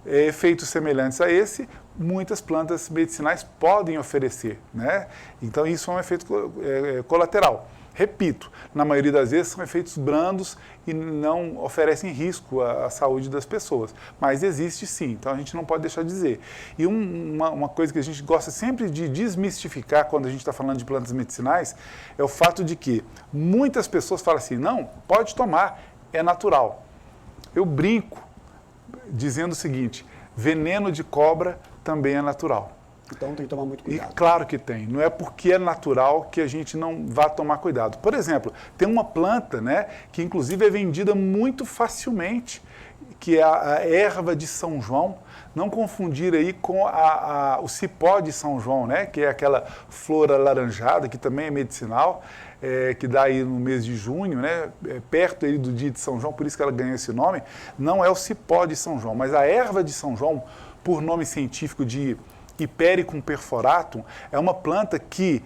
Efeitos semelhantes a esse, muitas plantas medicinais podem oferecer, né? Então isso é um efeito colateral. Repito, na maioria das vezes são efeitos brandos e não oferecem risco à saúde das pessoas. Mas existe sim, então a gente não pode deixar de dizer. E uma coisa que a gente gosta sempre de desmistificar quando a gente está falando de plantas medicinais é o fato de que muitas pessoas falam assim, não, pode tomar, é natural. Eu brinco dizendo o seguinte, veneno de cobra também é natural. Então tem que tomar muito cuidado. E claro que tem. Não é porque é natural que a gente não vá tomar cuidado. Por exemplo, tem uma planta, né, que inclusive é vendida muito facilmente, que é a erva de São João. Não confundir aí com o cipó de São João, né, que é aquela flor alaranjada, que também é medicinal, que dá aí no mês de junho, né, perto aí do dia de São João, por isso que ela ganhou esse nome. Não é o cipó de São João, mas a erva de São João, por nome científico de Hipericum perforatum, é uma planta que,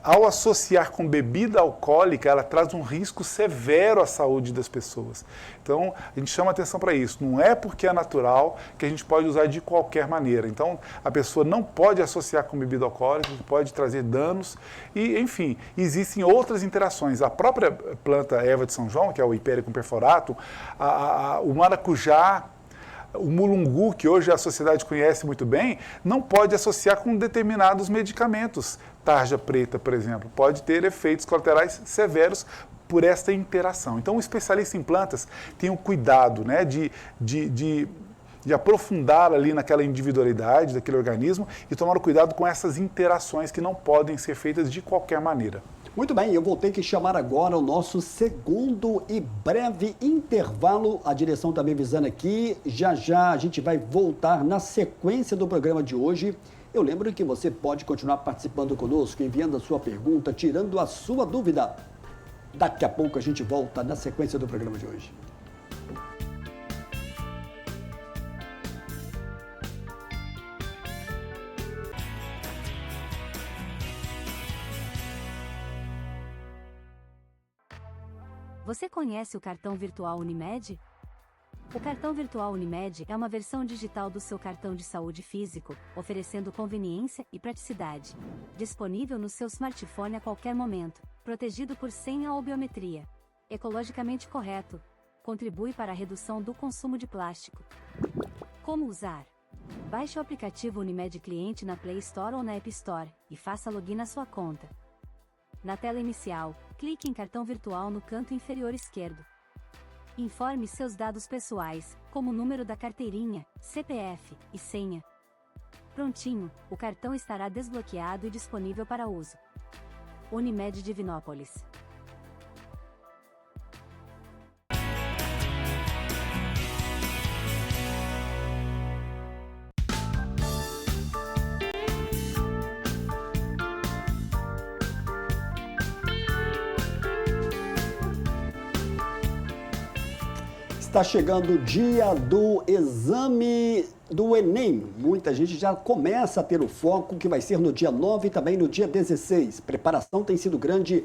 ao associar com bebida alcoólica, ela traz um risco severo à saúde das pessoas. Então, a gente chama atenção para isso. Não é porque é natural que a gente pode usar de qualquer maneira. Então, a pessoa não pode associar com bebida alcoólica, que pode trazer danos. E, enfim, existem outras interações. A própria planta erva de São João, que é o Hipericum perforatum, o maracujá, o mulungu, que hoje a sociedade conhece muito bem, não pode associar com determinados medicamentos. Tarja preta, por exemplo, pode ter efeitos colaterais severos por esta interação. Então, o especialista em plantas tem o cuidado, né, de aprofundar ali naquela individualidade daquele organismo e tomar o cuidado com essas interações que não podem ser feitas de qualquer maneira. Muito bem, eu vou ter que chamar agora o nosso segundo e breve intervalo. A direção está me avisando aqui. Já já a gente vai voltar na sequência do programa de hoje. Eu lembro que você pode continuar participando conosco, enviando a sua pergunta, tirando a sua dúvida. Daqui a pouco a gente volta na sequência do programa de hoje. Você conhece o cartão virtual Unimed? O cartão virtual Unimed é uma versão digital do seu cartão de saúde físico, oferecendo conveniência e praticidade. Disponível no seu smartphone a qualquer momento, protegido por senha ou biometria. Ecologicamente correto. Contribui para a redução do consumo de plástico. Como usar? Baixe o aplicativo Unimed Cliente na Play Store ou na App Store e faça login na sua conta. Na tela inicial, clique em cartão virtual no canto inferior esquerdo. Informe seus dados pessoais, como o número da carteirinha, CPF e senha. Prontinho, o cartão estará desbloqueado e disponível para uso. Unimed Divinópolis. Está chegando o dia do exame do Enem. Muita gente já começa a ter o foco, que vai ser no dia 9 e também no dia 16. Preparação tem sido grande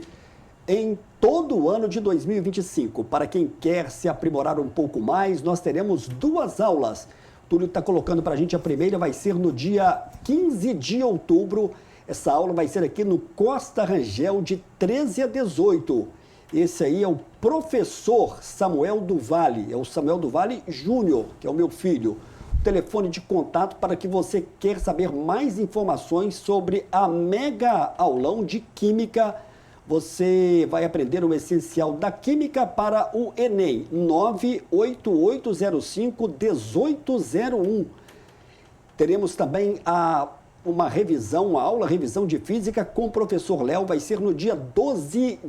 em todo o ano de 2025. Para quem quer se aprimorar um pouco mais, nós teremos 2 aulas. O Túlio está colocando para a gente, a primeira vai ser no dia 15 de outubro. Essa aula vai ser aqui no Costa Rangel, de 13 a 18. Esse aí é o professor Samuel do Vale, é o Samuel do Vale Júnior, que é o meu filho. O telefone de contato para que você quer saber mais informações sobre a mega aulão de Química. Você vai aprender o essencial da Química para o Enem, 98805-1801. Teremos também uma revisão de Física com o professor Léo, vai ser no dia 12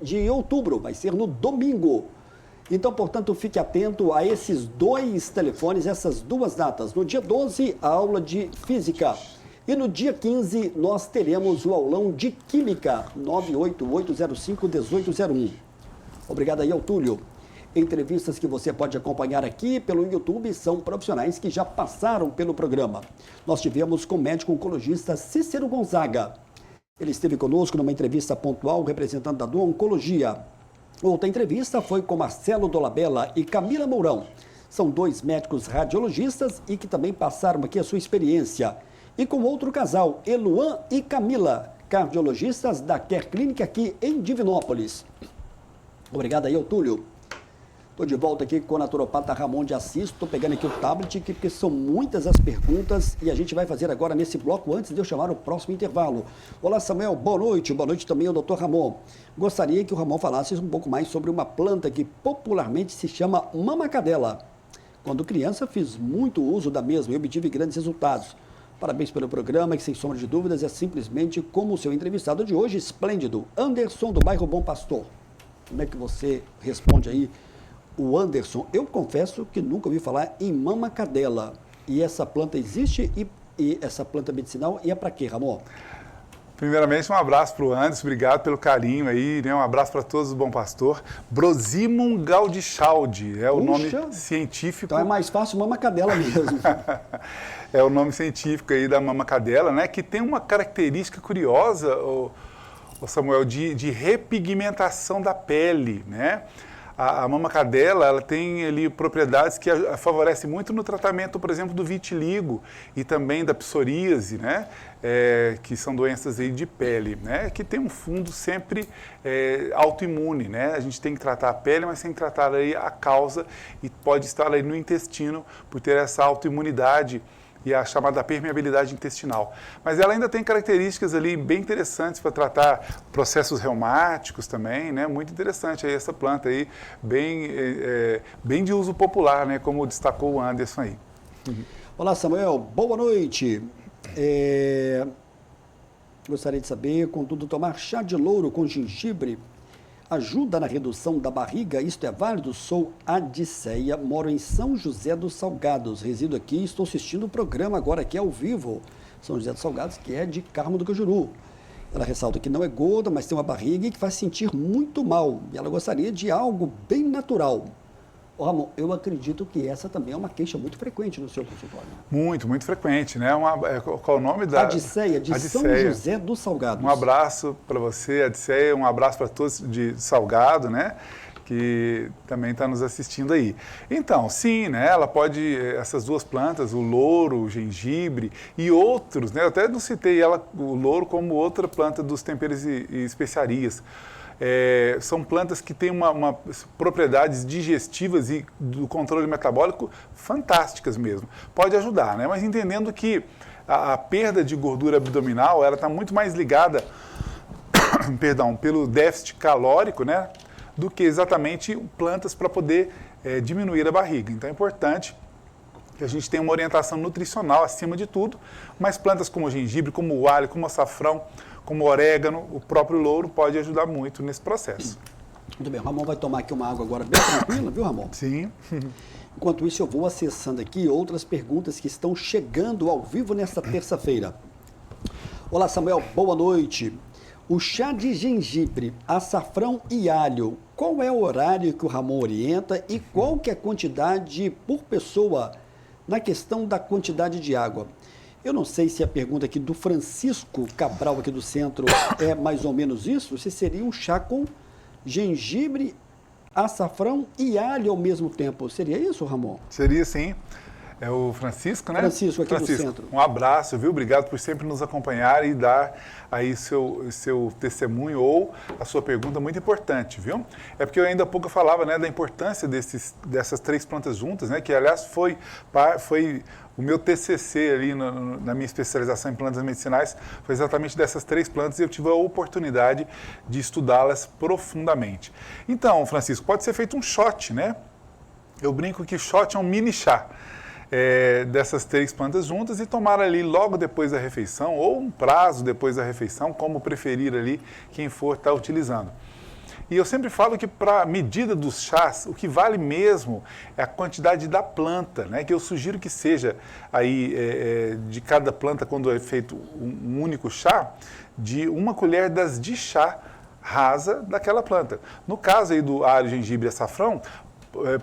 de outubro, vai ser no domingo. Então, portanto, fique atento a esses 2 telefones, essas 2 datas. No dia 12, a aula de Física. E no dia 15, nós teremos o aulão de Química, 98805-1801. Obrigado aí ao Túlio. Entrevistas que você pode acompanhar aqui pelo YouTube são profissionais que já passaram pelo programa. Nós tivemos com o médico oncologista Cícero Gonzaga. Ele esteve conosco numa entrevista pontual, representando da Do Oncologia. Outra entrevista foi com Marcelo Dolabella e Camila Mourão. São 2 médicos radiologistas e que também passaram aqui a sua experiência. E com outro casal, Eluan e Camila, cardiologistas da Care Clínica aqui em Divinópolis. Obrigado aí, Túlio. Estou de volta aqui com o naturopata Ramon de Assis. Estou pegando aqui o tablet, porque são muitas as perguntas e a gente vai fazer agora nesse bloco, antes de eu chamar o próximo intervalo. Olá, Samuel, boa noite. Boa noite também ao doutor Ramon. Gostaria que o Ramon falasse um pouco mais sobre uma planta que popularmente se chama mamacadela. Quando criança, fiz muito uso da mesma e obtive grandes resultados. Parabéns pelo programa, que sem sombra de dúvidas é simplesmente como o seu entrevistado de hoje, esplêndido, Anderson, do bairro Bom Pastor. Como é que você responde aí? O Anderson, eu confesso que nunca ouvi falar em mamacadela. E essa planta existe e essa planta medicinal e é para quê, Ramon? Primeiramente, um abraço para o Anderson, obrigado pelo carinho aí, né? Um abraço para todos do Bom Pastor. Brosimum gaudichaudi é o nome científico. Então é mais fácil mamacadela mesmo. É o nome científico aí da mamacadela, né? Que tem uma característica curiosa, o Samuel, de repigmentação da pele, né? A mamacadela, ela tem ali propriedades que a favorecem muito no tratamento, por exemplo, do vitiligo e também da psoríase, né? Que são doenças aí de pele, né? Que tem um fundo sempre autoimune, né? A gente tem que tratar a pele, mas tem que tratar aí a causa e pode estar aí no intestino por ter essa autoimunidade e a chamada permeabilidade intestinal. Mas ela ainda tem características ali bem interessantes para tratar processos reumáticos também, né? Muito interessante aí essa planta aí, bem de uso popular, né? Como destacou o Anderson aí. Olá, Samuel, boa noite. Gostaria de saber, contudo, tomar chá de louro com gengibre ajuda na redução da barriga? Isto é válido? Sou Adiceia, moro em São José dos Salgados, resido aqui e estou assistindo o programa agora aqui ao vivo. São José dos Salgados, que é de Carmo do Cajuru. Ela ressalta que não é gorda, mas tem uma barriga e que faz sentir muito mal. E ela gostaria de algo bem natural. Ramon, eu acredito que essa também é uma queixa muito frequente no seu consultório. Muito frequente, né? Qual é o nome da... Adiceia, de São José dos Salgados. Um abraço para você, Adiceia, um abraço para todos de Salgado, né? Que também está nos assistindo aí. Então, sim, né? Ela pode, essas 2 plantas, o louro, o gengibre e outros, né? Eu até não citei o louro como outra planta dos temperos e especiarias. São plantas que têm uma propriedades digestivas e do controle metabólico fantásticas mesmo. Pode ajudar, né? Mas entendendo que a perda de gordura abdominal, ela está muito mais ligada, perdão, pelo déficit calórico, né? Do que exatamente plantas para poder diminuir a barriga. Então é importante que a gente tenha uma orientação nutricional acima de tudo, mas plantas como o gengibre, como o alho, como o açafrão, como o orégano, o próprio louro pode ajudar muito nesse processo. Muito bem, o Ramon vai tomar aqui uma água agora bem tranquila, viu, Ramon? Sim. Enquanto isso, eu vou acessando aqui outras perguntas que estão chegando ao vivo nesta terça-feira. Olá, Samuel, boa noite. O chá de gengibre, açafrão e alho, qual é o horário que o Ramon orienta e qual que é a quantidade por pessoa na questão da quantidade de água? Eu não sei se a pergunta aqui do Francisco Cabral, aqui do centro, é mais ou menos isso, se seria um chá com gengibre, açafrão e alho ao mesmo tempo. Seria isso, Ramon? Seria sim. É o Francisco, né? Francisco, aqui do centro. Um abraço, viu? Obrigado por sempre nos acompanhar e dar aí seu testemunho ou a sua pergunta muito importante, viu? É porque eu ainda há pouco falava, né, da importância dessas 3 plantas juntas, né? Que, aliás, foi o meu TCC ali na minha especialização em plantas medicinais, foi exatamente dessas 3 plantas e eu tive a oportunidade de estudá-las profundamente. Então, Francisco, pode ser feito um shot, né? Eu brinco que shot é um mini chá. Dessas 3 plantas juntas e tomar ali logo depois da refeição ou um prazo depois da refeição, como preferir ali quem for estar utilizando. E eu sempre falo que para a medida dos chás, o que vale mesmo é a quantidade da planta, né? Que eu sugiro que seja aí de cada planta, quando é feito um único chá, de 1 colher de chá rasa daquela planta. No caso aí do alho, gengibre e açafrão,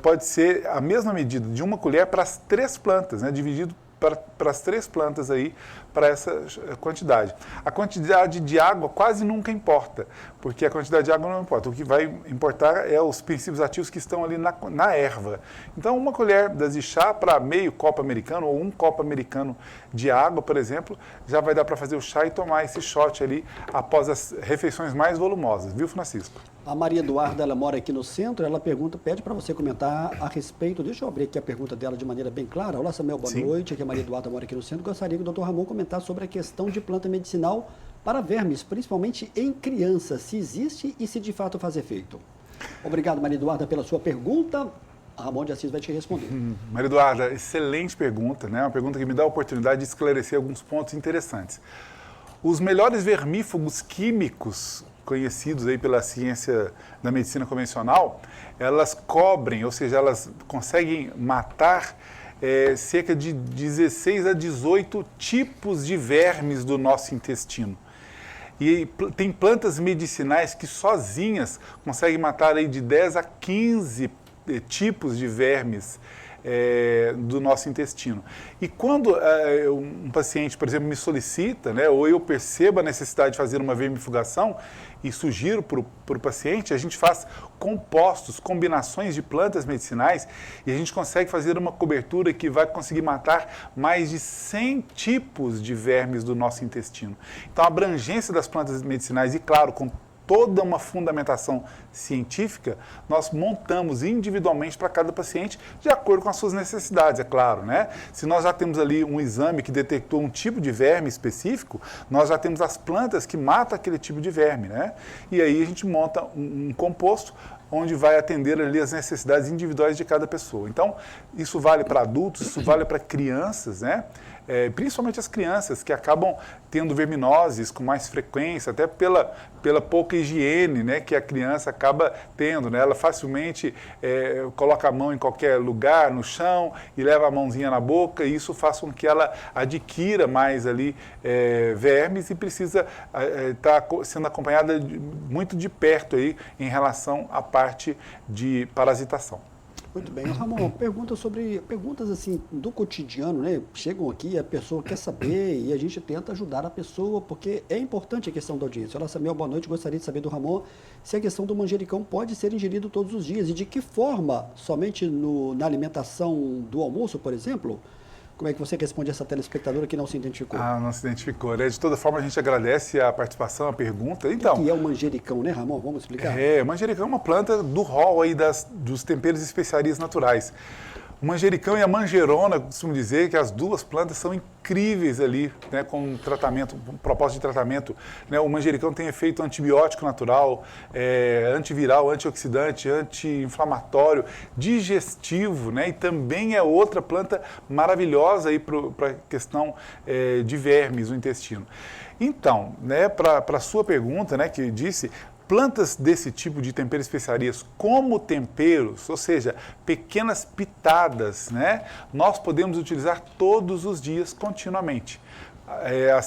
pode ser a mesma medida, de 1 colher para as 3 plantas, né? Dividido para as 3 plantas aí, para essa quantidade. A quantidade de água quase nunca importa, porque a quantidade de água não importa. O que vai importar é os princípios ativos que estão ali na erva. Então, 1 colher de chá para meio copo americano ou 1 copo americano de água, por exemplo, já vai dar para fazer o chá e tomar esse shot ali após as refeições mais volumosas, viu, Francisco? A Maria Eduarda, ela mora aqui no centro, ela pede para você comentar a respeito, deixa eu abrir aqui a pergunta dela de maneira bem clara. Olá, Samuel, boa noite, aqui a Maria Eduarda mora aqui no centro, gostaria que o Dr. Ramon comentasse sobre a questão de planta medicinal para vermes, principalmente em crianças, se existe e se de fato faz efeito. Obrigado, Maria Eduarda, pela sua pergunta. A Ramon de Assis vai te responder. Maria Eduarda, excelente pergunta, né? Uma pergunta que me dá a oportunidade de esclarecer alguns pontos interessantes. Os melhores vermífugos químicos conhecidos aí pela ciência da medicina convencional, elas cobrem, ou seja, elas conseguem matar cerca de 16 a 18 tipos de vermes do nosso intestino. E tem plantas medicinais que sozinhas conseguem matar aí de 10 a 15 tipos de vermes do nosso intestino. E quando um paciente, por exemplo, me solicita, né, ou eu percebo a necessidade de fazer uma vermifugação e sugiro para o paciente, a gente faz compostos, combinações de plantas medicinais e a gente consegue fazer uma cobertura que vai conseguir matar mais de 100 tipos de vermes do nosso intestino. Então, a abrangência das plantas medicinais e, claro, com toda uma fundamentação científica, nós montamos individualmente para cada paciente, de acordo com as suas necessidades, é claro, né? Se nós já temos ali um exame que detectou um tipo de verme específico, nós já temos as plantas que matam aquele tipo de verme, né? E aí a gente monta um composto onde vai atender ali as necessidades individuais de cada pessoa. Então, isso vale para adultos, isso vale para crianças, né? Principalmente as crianças que acabam tendo verminoses com mais frequência, até pela pouca higiene, né, que a criança acaba tendo, né? Ela facilmente coloca a mão em qualquer lugar, no chão, e leva a mãozinha na boca, e isso faz com que ela adquira mais ali vermes e precisa estar sendo acompanhada muito de perto aí em relação à parte de parasitação. Muito bem. Ramon, perguntas assim do cotidiano, né? Chegam aqui, a pessoa quer saber e a gente tenta ajudar a pessoa, porque é importante a questão da audiência. Olá, Samuel, boa noite. Gostaria de saber do Ramon se a questão do manjericão pode ser ingerido todos os dias e de que forma, somente na alimentação do almoço, por exemplo? Como é que você responde essa telespectadora que não se identificou? Não se identificou, né? De toda forma, a gente agradece a participação, a pergunta. Então, O que é o manjericão, né, Ramon? Vamos explicar? Manjericão é uma planta do rol aí dos temperos e especiarias naturais. O manjericão e a manjerona, costumo dizer que as duas plantas são incríveis ali, né, com tratamento, com propósito de tratamento. Né? O manjericão tem efeito antibiótico natural, antiviral, antioxidante, anti-inflamatório, digestivo, né? E também é outra planta maravilhosa aí para a questão de vermes no intestino. Então, né, para a sua pergunta, né, que disse, plantas desse tipo de tempero e especiarias como temperos, ou seja, pequenas pitadas, né, nós podemos utilizar todos os dias continuamente. A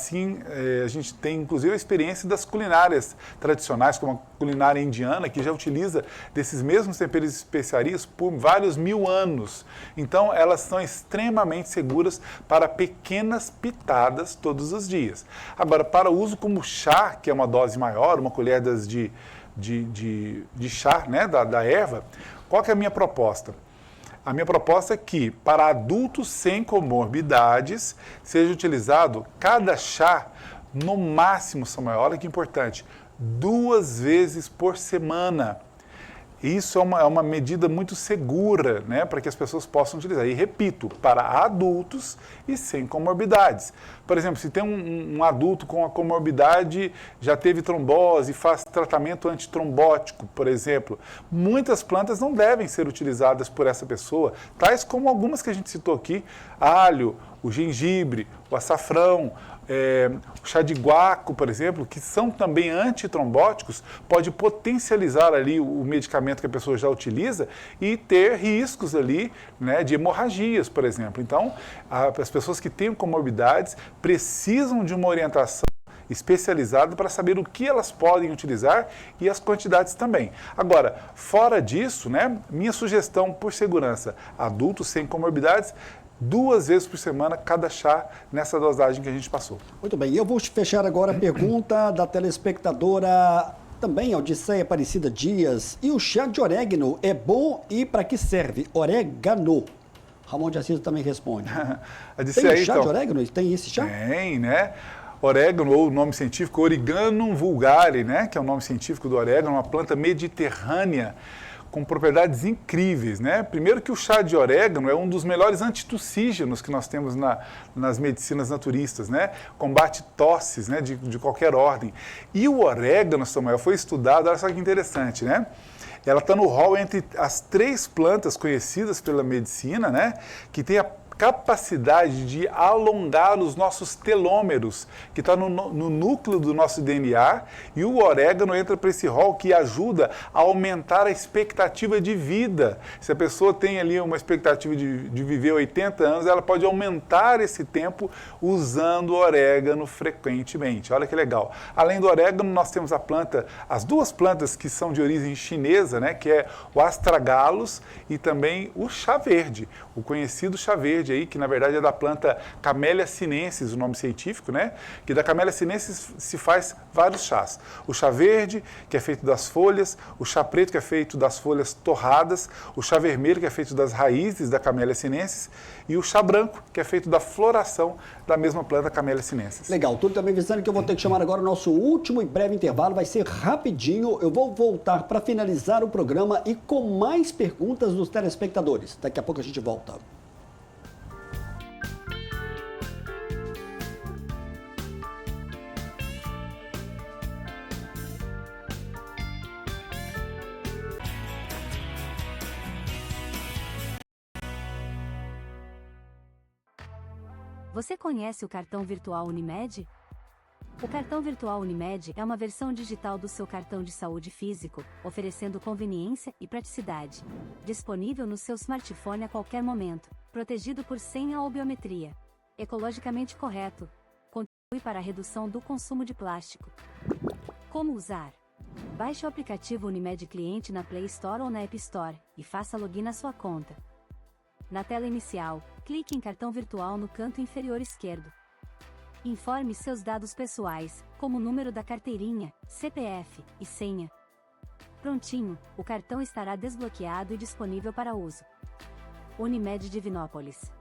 gente tem inclusive a experiência das culinárias tradicionais, como a culinária indiana, que já utiliza desses mesmos temperos e especiarias por vários mil anos. Então, elas são extremamente seguras para pequenas pitadas todos os dias. Agora, para uso como chá, que é uma dose maior, uma colher de chá, né, da erva, qual que é a minha proposta? A minha proposta é que, para adultos sem comorbidades, seja utilizado cada chá, no máximo, Samuel, olha que importante, 2 vezes por semana. Isso é uma medida muito segura, né, para que as pessoas possam utilizar. E repito, para adultos e sem comorbidades. Por exemplo, se tem um adulto com a comorbidade, já teve trombose, faz tratamento antitrombótico, por exemplo, muitas plantas não devem ser utilizadas por essa pessoa, tais como algumas que a gente citou aqui, alho, o gengibre, o açafrão, o chá de guaco, por exemplo, que são também antitrombóticos, pode potencializar ali o medicamento que a pessoa já utiliza e ter riscos ali, né, de hemorragias, por exemplo. Então, as pessoas que têm comorbidades precisam de uma orientação especializada para saber o que elas podem utilizar e as quantidades também. Agora, fora disso, né, minha sugestão por segurança, adultos sem comorbidades, 2 vezes por semana cada chá nessa dosagem que a gente passou. Muito bem, eu vou fechar agora a pergunta da telespectadora também, Odisseia Aparecida Dias. E o chá de orégano é bom e para que serve? Orégano. Ramon de Assis também responde. Tem chá de orégano? Tem esse chá? Tem, né? Orégano, ou o nome científico, Origanum vulgare, né? Que é o nome científico do orégano, uma planta mediterrânea com propriedades incríveis, né? Primeiro que o chá de orégano é um dos melhores antitussígenos que nós temos nas medicinas naturistas, né? Combate tosses, né? De qualquer ordem. E o orégano, Samuel, foi estudado, olha só que interessante, né? Ela está no rol entre as 3 plantas conhecidas pela medicina, né? Que tem a capacidade de alongar os nossos telômeros, que está no núcleo do nosso DNA, e o orégano entra para esse rol que ajuda a aumentar a expectativa de vida. Se a pessoa tem ali uma expectativa de viver 80 anos, ela pode aumentar esse tempo usando o orégano frequentemente. Olha que legal. Além do orégano, nós temos as 2 plantas que são de origem chinesa, né, que é o astragalus e também o chá verde, o conhecido chá verde aí, que na verdade é da planta Camellia sinensis, o nome científico, né? Que da Camellia sinensis se faz vários chás. O chá verde, que é feito das folhas, o chá preto, que é feito das folhas torradas, o chá vermelho, que é feito das raízes da Camellia sinensis, e o chá branco, que é feito da floração da mesma planta Camellia sinensis. Legal, tudo também avisando que eu vou ter que chamar agora o nosso último e breve intervalo, vai ser rapidinho, eu vou voltar para finalizar o programa e com mais perguntas dos telespectadores. Daqui a pouco a gente volta. Você conhece o cartão virtual Unimed? O cartão virtual Unimed é uma versão digital do seu cartão de saúde físico, oferecendo conveniência e praticidade. Disponível no seu smartphone a qualquer momento, protegido por senha ou biometria. Ecologicamente correto. Contribui para a redução do consumo de plástico. Como usar? Baixe o aplicativo Unimed Cliente na Play Store ou na App Store e faça login na sua conta. Na tela inicial, clique em cartão virtual no canto inferior esquerdo. Informe seus dados pessoais, como o número da carteirinha, CPF e senha. Prontinho, o cartão estará desbloqueado e disponível para uso. Unimed Divinópolis.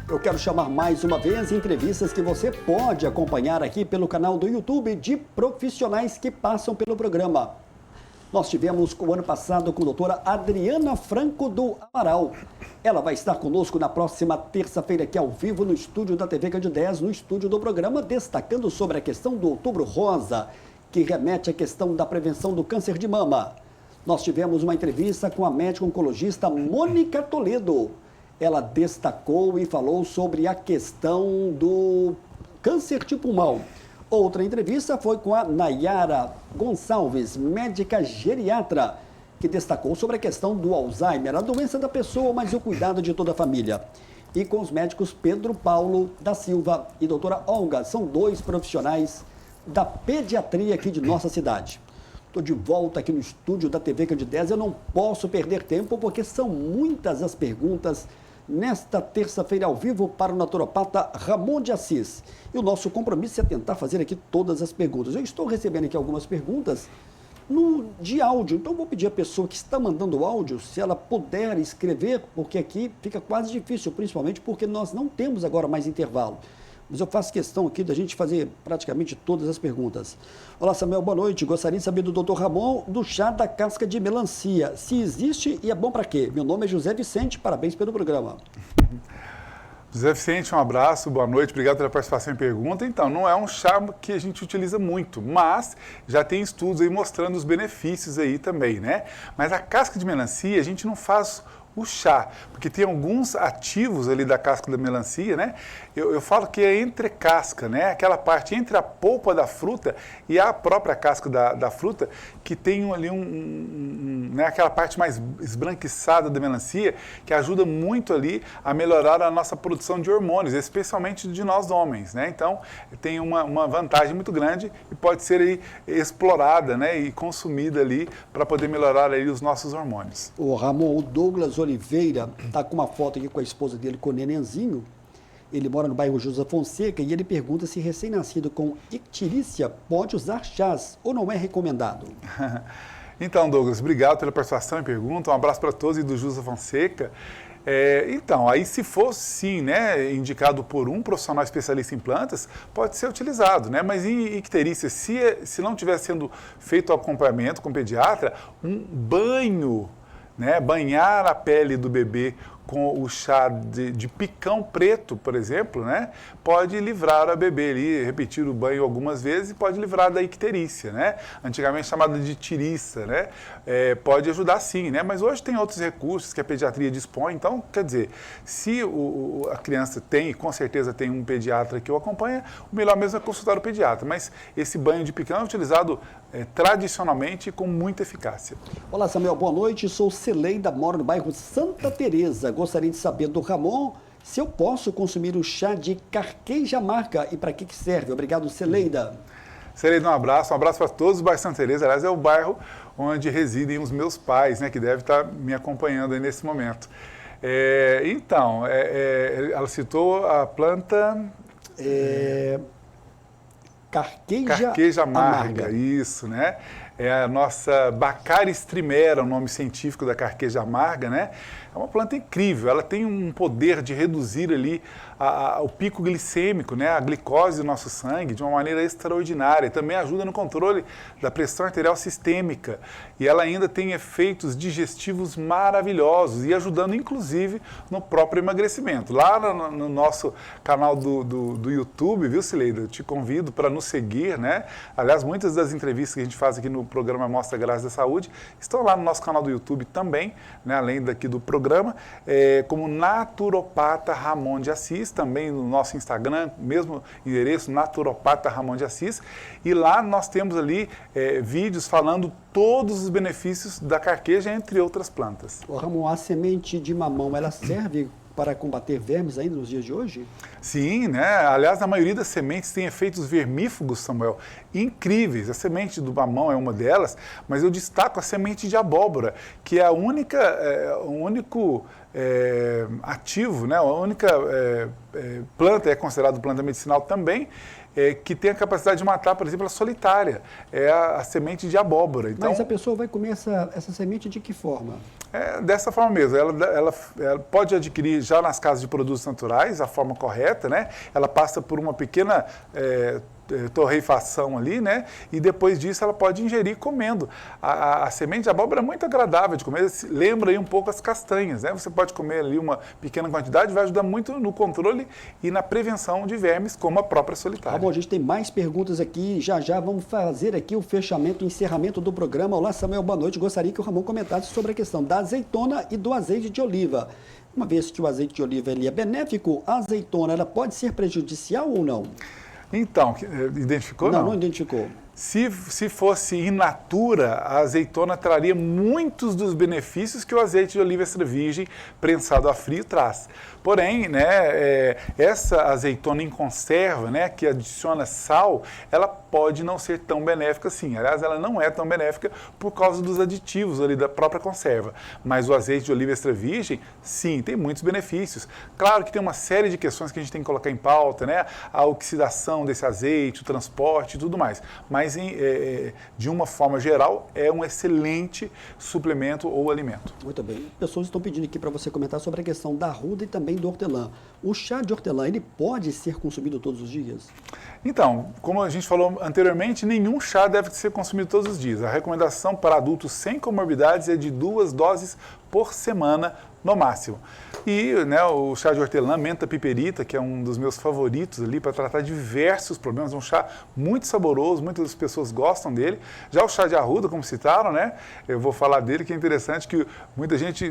Eu quero chamar mais uma vez entrevistas que você pode acompanhar aqui pelo canal do YouTube de profissionais que passam pelo programa. Nós tivemos o ano passado com a doutora Adriana Franco do Amaral. Ela vai estar conosco na próxima terça-feira aqui ao vivo no estúdio da TV Candidez, no estúdio do programa, destacando sobre a questão do Outubro Rosa, que remete à questão da prevenção do câncer de mama. Nós tivemos uma entrevista com a médica oncologista Mônica Toledo. Ela destacou e falou sobre a questão do câncer de pulmão. Outra entrevista foi com a Nayara Gonçalves, médica geriatra, que destacou sobre a questão do Alzheimer, a doença da pessoa, mas o cuidado de toda a família. E com os médicos Pedro Paulo da Silva e doutora Olga, são dois profissionais da pediatria aqui de nossa cidade. Estou de volta aqui no estúdio da TV Candidez, eu não posso perder tempo porque são muitas as perguntas nesta terça-feira ao vivo para o naturopata Ramon de Assis. E o nosso compromisso é tentar fazer aqui todas as perguntas. Eu estou recebendo aqui algumas perguntas de áudio, então vou pedir à pessoa que está mandando áudio, se ela puder escrever, porque aqui fica quase difícil, principalmente porque nós não temos agora mais intervalo. Mas eu faço questão aqui da gente fazer praticamente todas as perguntas. Olá, Samuel, boa noite. Gostaria de saber do Dr. Ramon do chá da casca de melancia. Se existe e é bom para quê? Meu nome é José Vicente, parabéns pelo programa. José Vicente, um abraço, boa noite, obrigado pela participação e pergunta. Então, não é um chá que a gente utiliza muito, mas já tem estudos aí mostrando os benefícios aí também, né? Mas a casca de melancia, a gente não faz o chá, porque tem alguns ativos ali da casca da melancia, né? Eu falo que é entre casca, né? Aquela parte entre a polpa da fruta e a própria casca da fruta, que tem ali né? Aquela parte mais esbranquiçada da melancia, que ajuda muito ali a melhorar a nossa produção de hormônios, especialmente de nós homens, né? Então, tem uma vantagem muito grande e pode ser aí explorada, né? E consumida ali para poder melhorar aí os nossos hormônios. O Ramon, o Douglas Oliveira está com uma foto aqui com a esposa dele, com o nenenzinho. Ele mora no bairro José Fonseca e ele pergunta se recém-nascido com icterícia pode usar chás ou não é recomendado. Então, Douglas, obrigado pela participação e pergunta. Um abraço para todos e do José Fonseca. Então, aí se for sim, né, indicado por um profissional especialista em plantas, pode ser utilizado, né? Mas em icterícia, se não estiver sendo feito o acompanhamento com o pediatra, um banho, né, banhar a pele do bebê com o chá de picão preto, por exemplo, né, pode livrar a bebê ali, repetir o banho algumas vezes e pode livrar da icterícia, né, antigamente chamada de tiriça, né, pode ajudar sim, né, mas hoje tem outros recursos que a pediatria dispõe, então, quer dizer, se a criança tem, com certeza tem um pediatra que o acompanha, o melhor mesmo é consultar o pediatra, mas esse banho de picão é utilizado tradicionalmente com muita eficácia. Olá, Samuel, boa noite, sou Celeida, moro no bairro Santa Teresa. Gostaria de saber do Ramon se eu posso consumir o chá de carqueja amarga e para que serve. Obrigado, Celeida. Celeida, um abraço para todos. O bairro Santa Teresa, aliás, é o bairro onde residem os meus pais, né, que devem estar me acompanhando aí nesse momento. Então, ela citou a planta... Carqueja amarga, isso, né? É a nossa Baccharis trimera, o nome científico da carqueja amarga, né? É uma planta incrível, ela tem um poder de reduzir ali o pico glicêmico, né? A glicose do nosso sangue de uma maneira extraordinária. Também ajuda no controle da pressão arterial sistêmica. E ela ainda tem efeitos digestivos maravilhosos e ajudando inclusive no próprio emagrecimento. Lá no nosso canal do YouTube, viu, Cileida? Eu te convido para nos seguir, né? Aliás, muitas das entrevistas que a gente faz aqui no programa Mostra Graças da Saúde estão lá no nosso canal do YouTube também, né? Além daqui do programa, como naturopata Ramon de Assis, também no nosso Instagram, mesmo endereço, naturopata Ramon de Assis, e lá nós temos ali vídeos falando todos os benefícios da carqueja, entre outras plantas. Ô, Ramon, a semente de mamão, ela serve para combater vermes ainda nos dias de hoje? Sim, né? Aliás, a maioria das sementes tem efeitos vermífugos, Samuel, incríveis. A semente do mamão é uma delas, mas eu destaco a semente de abóbora, que é o único ativo, né? A única planta, é considerada planta medicinal também, que tem a capacidade de matar, por exemplo, a solitária, é a semente de abóbora. Então, mas a pessoa vai comer essa semente de que forma? Dessa forma mesmo, ela pode adquirir já nas casas de produtos naturais, a forma correta, né? Ela passa por uma pequena torrefação ali, né? E depois disso ela pode ingerir comendo. A semente de abóbora é muito agradável de comer, lembra aí um pouco as castanhas, né? Você pode comer ali uma pequena quantidade, vai ajudar muito no controle e na prevenção de vermes, como a própria solitária. Tá bom, a gente tem mais perguntas aqui, já vamos fazer aqui o fechamento, o encerramento do programa. Olá, Samuel, boa noite. Gostaria que o Ramon comentasse sobre a questão da azeitona e do azeite de oliva. Uma vez que o azeite de oliva ele é benéfico, a azeitona ela pode ser prejudicial ou não? Então, identificou? Não identificou. Se fosse in natura, a azeitona traria muitos dos benefícios que o azeite de oliva extra virgem prensado a frio traz. Porém, né, essa azeitona em conserva, né, que adiciona sal, ela pode não ser tão benéfica assim. Aliás, ela não é tão benéfica por causa dos aditivos ali da própria conserva. Mas o azeite de oliva extra virgem, sim, tem muitos benefícios. Claro que tem uma série de questões que a gente tem que colocar em pauta, né? A oxidação desse azeite, o transporte e tudo mais. Mas, de uma forma geral, é um excelente suplemento ou alimento. Muito bem. Pessoas estão pedindo aqui para você comentar sobre a questão da arruda e também do hortelã. O chá de hortelã, ele pode ser consumido todos os dias? Então, como a gente falou anteriormente, nenhum chá deve ser consumido todos os dias. A recomendação para adultos sem comorbidades é de 2 doses por semana, no máximo. E, né, o chá de hortelã, menta piperita, que é um dos meus favoritos ali para tratar diversos problemas, é um chá muito saboroso, muitas pessoas gostam dele. Já o chá de arruda, como citaram, né, eu vou falar dele, que é interessante que muita gente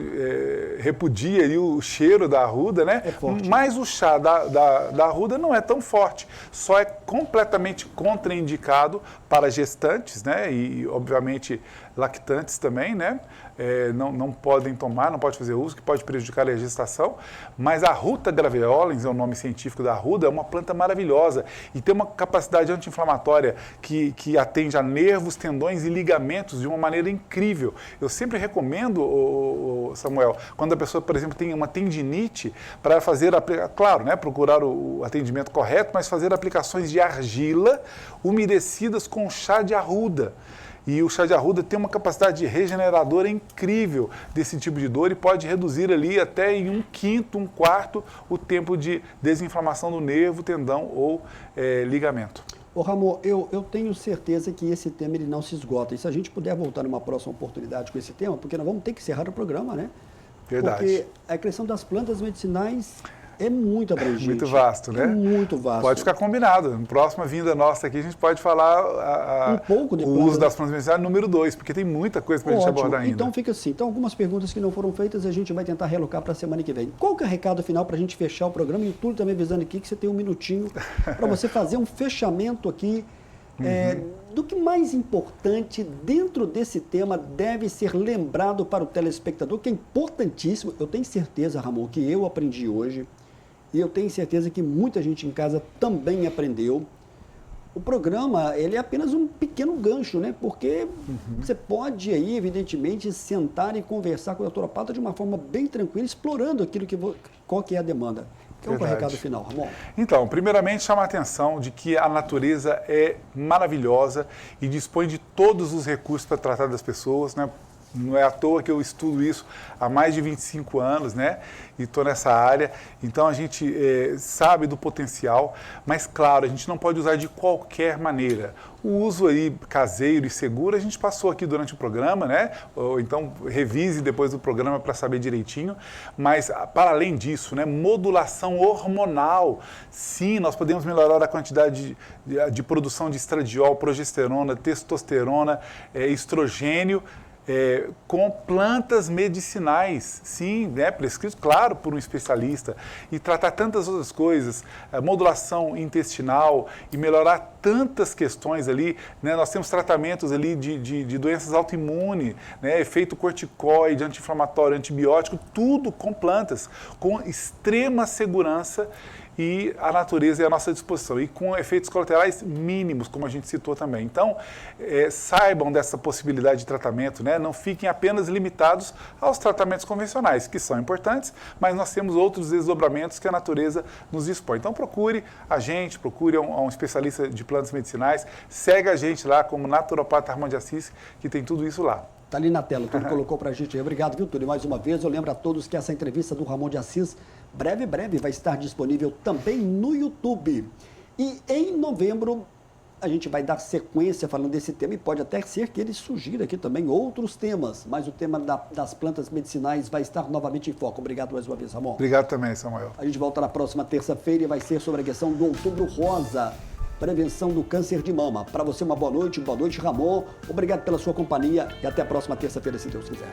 repudia ali o cheiro da arruda, né, mas o chá da arruda não é tão forte, só é completamente contraindicado para gestantes, né, e obviamente lactantes também, né, não podem tomar, não pode fazer uso, que pode prejudicar a gestação, mas a Ruta graveolens, é o nome científico da arruda, é uma planta maravilhosa e tem uma capacidade anti-inflamatória que atende a nervos, tendões e ligamentos de uma maneira incrível. Eu sempre recomendo, Samuel, quando a pessoa, por exemplo, tem uma tendinite, para fazer, claro, né, procurar o atendimento correto, mas fazer aplicações de argila umedecidas com chá de arruda. E o chá de arruda tem uma capacidade regeneradora incrível desse tipo de dor e pode reduzir ali até em 1/5, 1/4 o tempo de desinflamação do nervo, tendão ou ligamento. Ô Ramon, eu tenho certeza que esse tema ele não se esgota. E se a gente puder voltar numa próxima oportunidade com esse tema, porque nós vamos ter que encerrar o programa, né? Verdade. Porque a questão das plantas medicinais é muito abrangente. Muito vasto, né? É muito vasto. Pode ficar combinado. Na próxima vinda nossa aqui, a gente pode falar um pouco de o uso das plantas medicinais número 2, porque tem muita coisa para a gente abordar ainda. Então fica assim. Então algumas perguntas que não foram feitas a gente vai tentar realocar para a semana que vem. Qual que é o recado final para a gente fechar o programa? E o Túlio também avisando aqui que você tem um minutinho para você fazer um fechamento aqui do que mais importante dentro desse tema deve ser lembrado para o telespectador, que é importantíssimo. Eu tenho certeza, Ramon, que eu aprendi hoje. E eu tenho certeza que muita gente em casa também aprendeu. O programa, ele é apenas um pequeno gancho, né? Porque você pode aí, evidentemente, sentar e conversar com a naturopata de uma forma bem tranquila, explorando aquilo qual que é a demanda. Qual é o recado final, Ramon? Então, primeiramente, chama a atenção de que a natureza é maravilhosa e dispõe de todos os recursos para tratar das pessoas, né? Não é à toa que eu estudo isso há mais de 25 anos, né? E estou nessa área. Então, a gente sabe do potencial, mas, claro, a gente não pode usar de qualquer maneira. O uso aí caseiro e seguro, a gente passou aqui durante o programa, né? Ou então, revise depois do programa para saber direitinho. Mas, para além disso, né? Modulação hormonal. Sim, nós podemos melhorar a quantidade de produção de estradiol, progesterona, testosterona, estrogênio, com plantas medicinais, sim, né, prescrito, claro, por um especialista, e tratar tantas outras coisas, modulação intestinal e melhorar tantas questões ali, né, nós temos tratamentos ali de doenças autoimunes, né, efeito corticoide, anti-inflamatório, antibiótico, tudo com plantas, com extrema segurança e a natureza é à nossa disposição, e com efeitos colaterais mínimos, como a gente citou também. Então, saibam dessa possibilidade de tratamento, né? Não fiquem apenas limitados aos tratamentos convencionais, que são importantes, mas nós temos outros desdobramentos que a natureza nos expõe. Então, procure a gente, procure um especialista de plantas medicinais, segue a gente lá como naturopata Ramon de Assis, que tem tudo isso lá. Está ali na tela, Túlio colocou para a gente aí. Obrigado, viu, Túlio? Mais uma vez, eu lembro a todos que essa entrevista do Ramon de Assis, breve vai estar disponível também no YouTube. E em novembro, a gente vai dar sequência falando desse tema e pode até ser que ele sugira aqui também outros temas, mas o tema das plantas medicinais vai estar novamente em foco. Obrigado mais uma vez, Ramon. Obrigado também, Samuel. A gente volta na próxima terça-feira e vai ser sobre a questão do Outubro Rosa, prevenção do câncer de mama. Para você, uma boa noite, Ramon. Obrigado pela sua companhia e até a próxima terça-feira, se Deus quiser.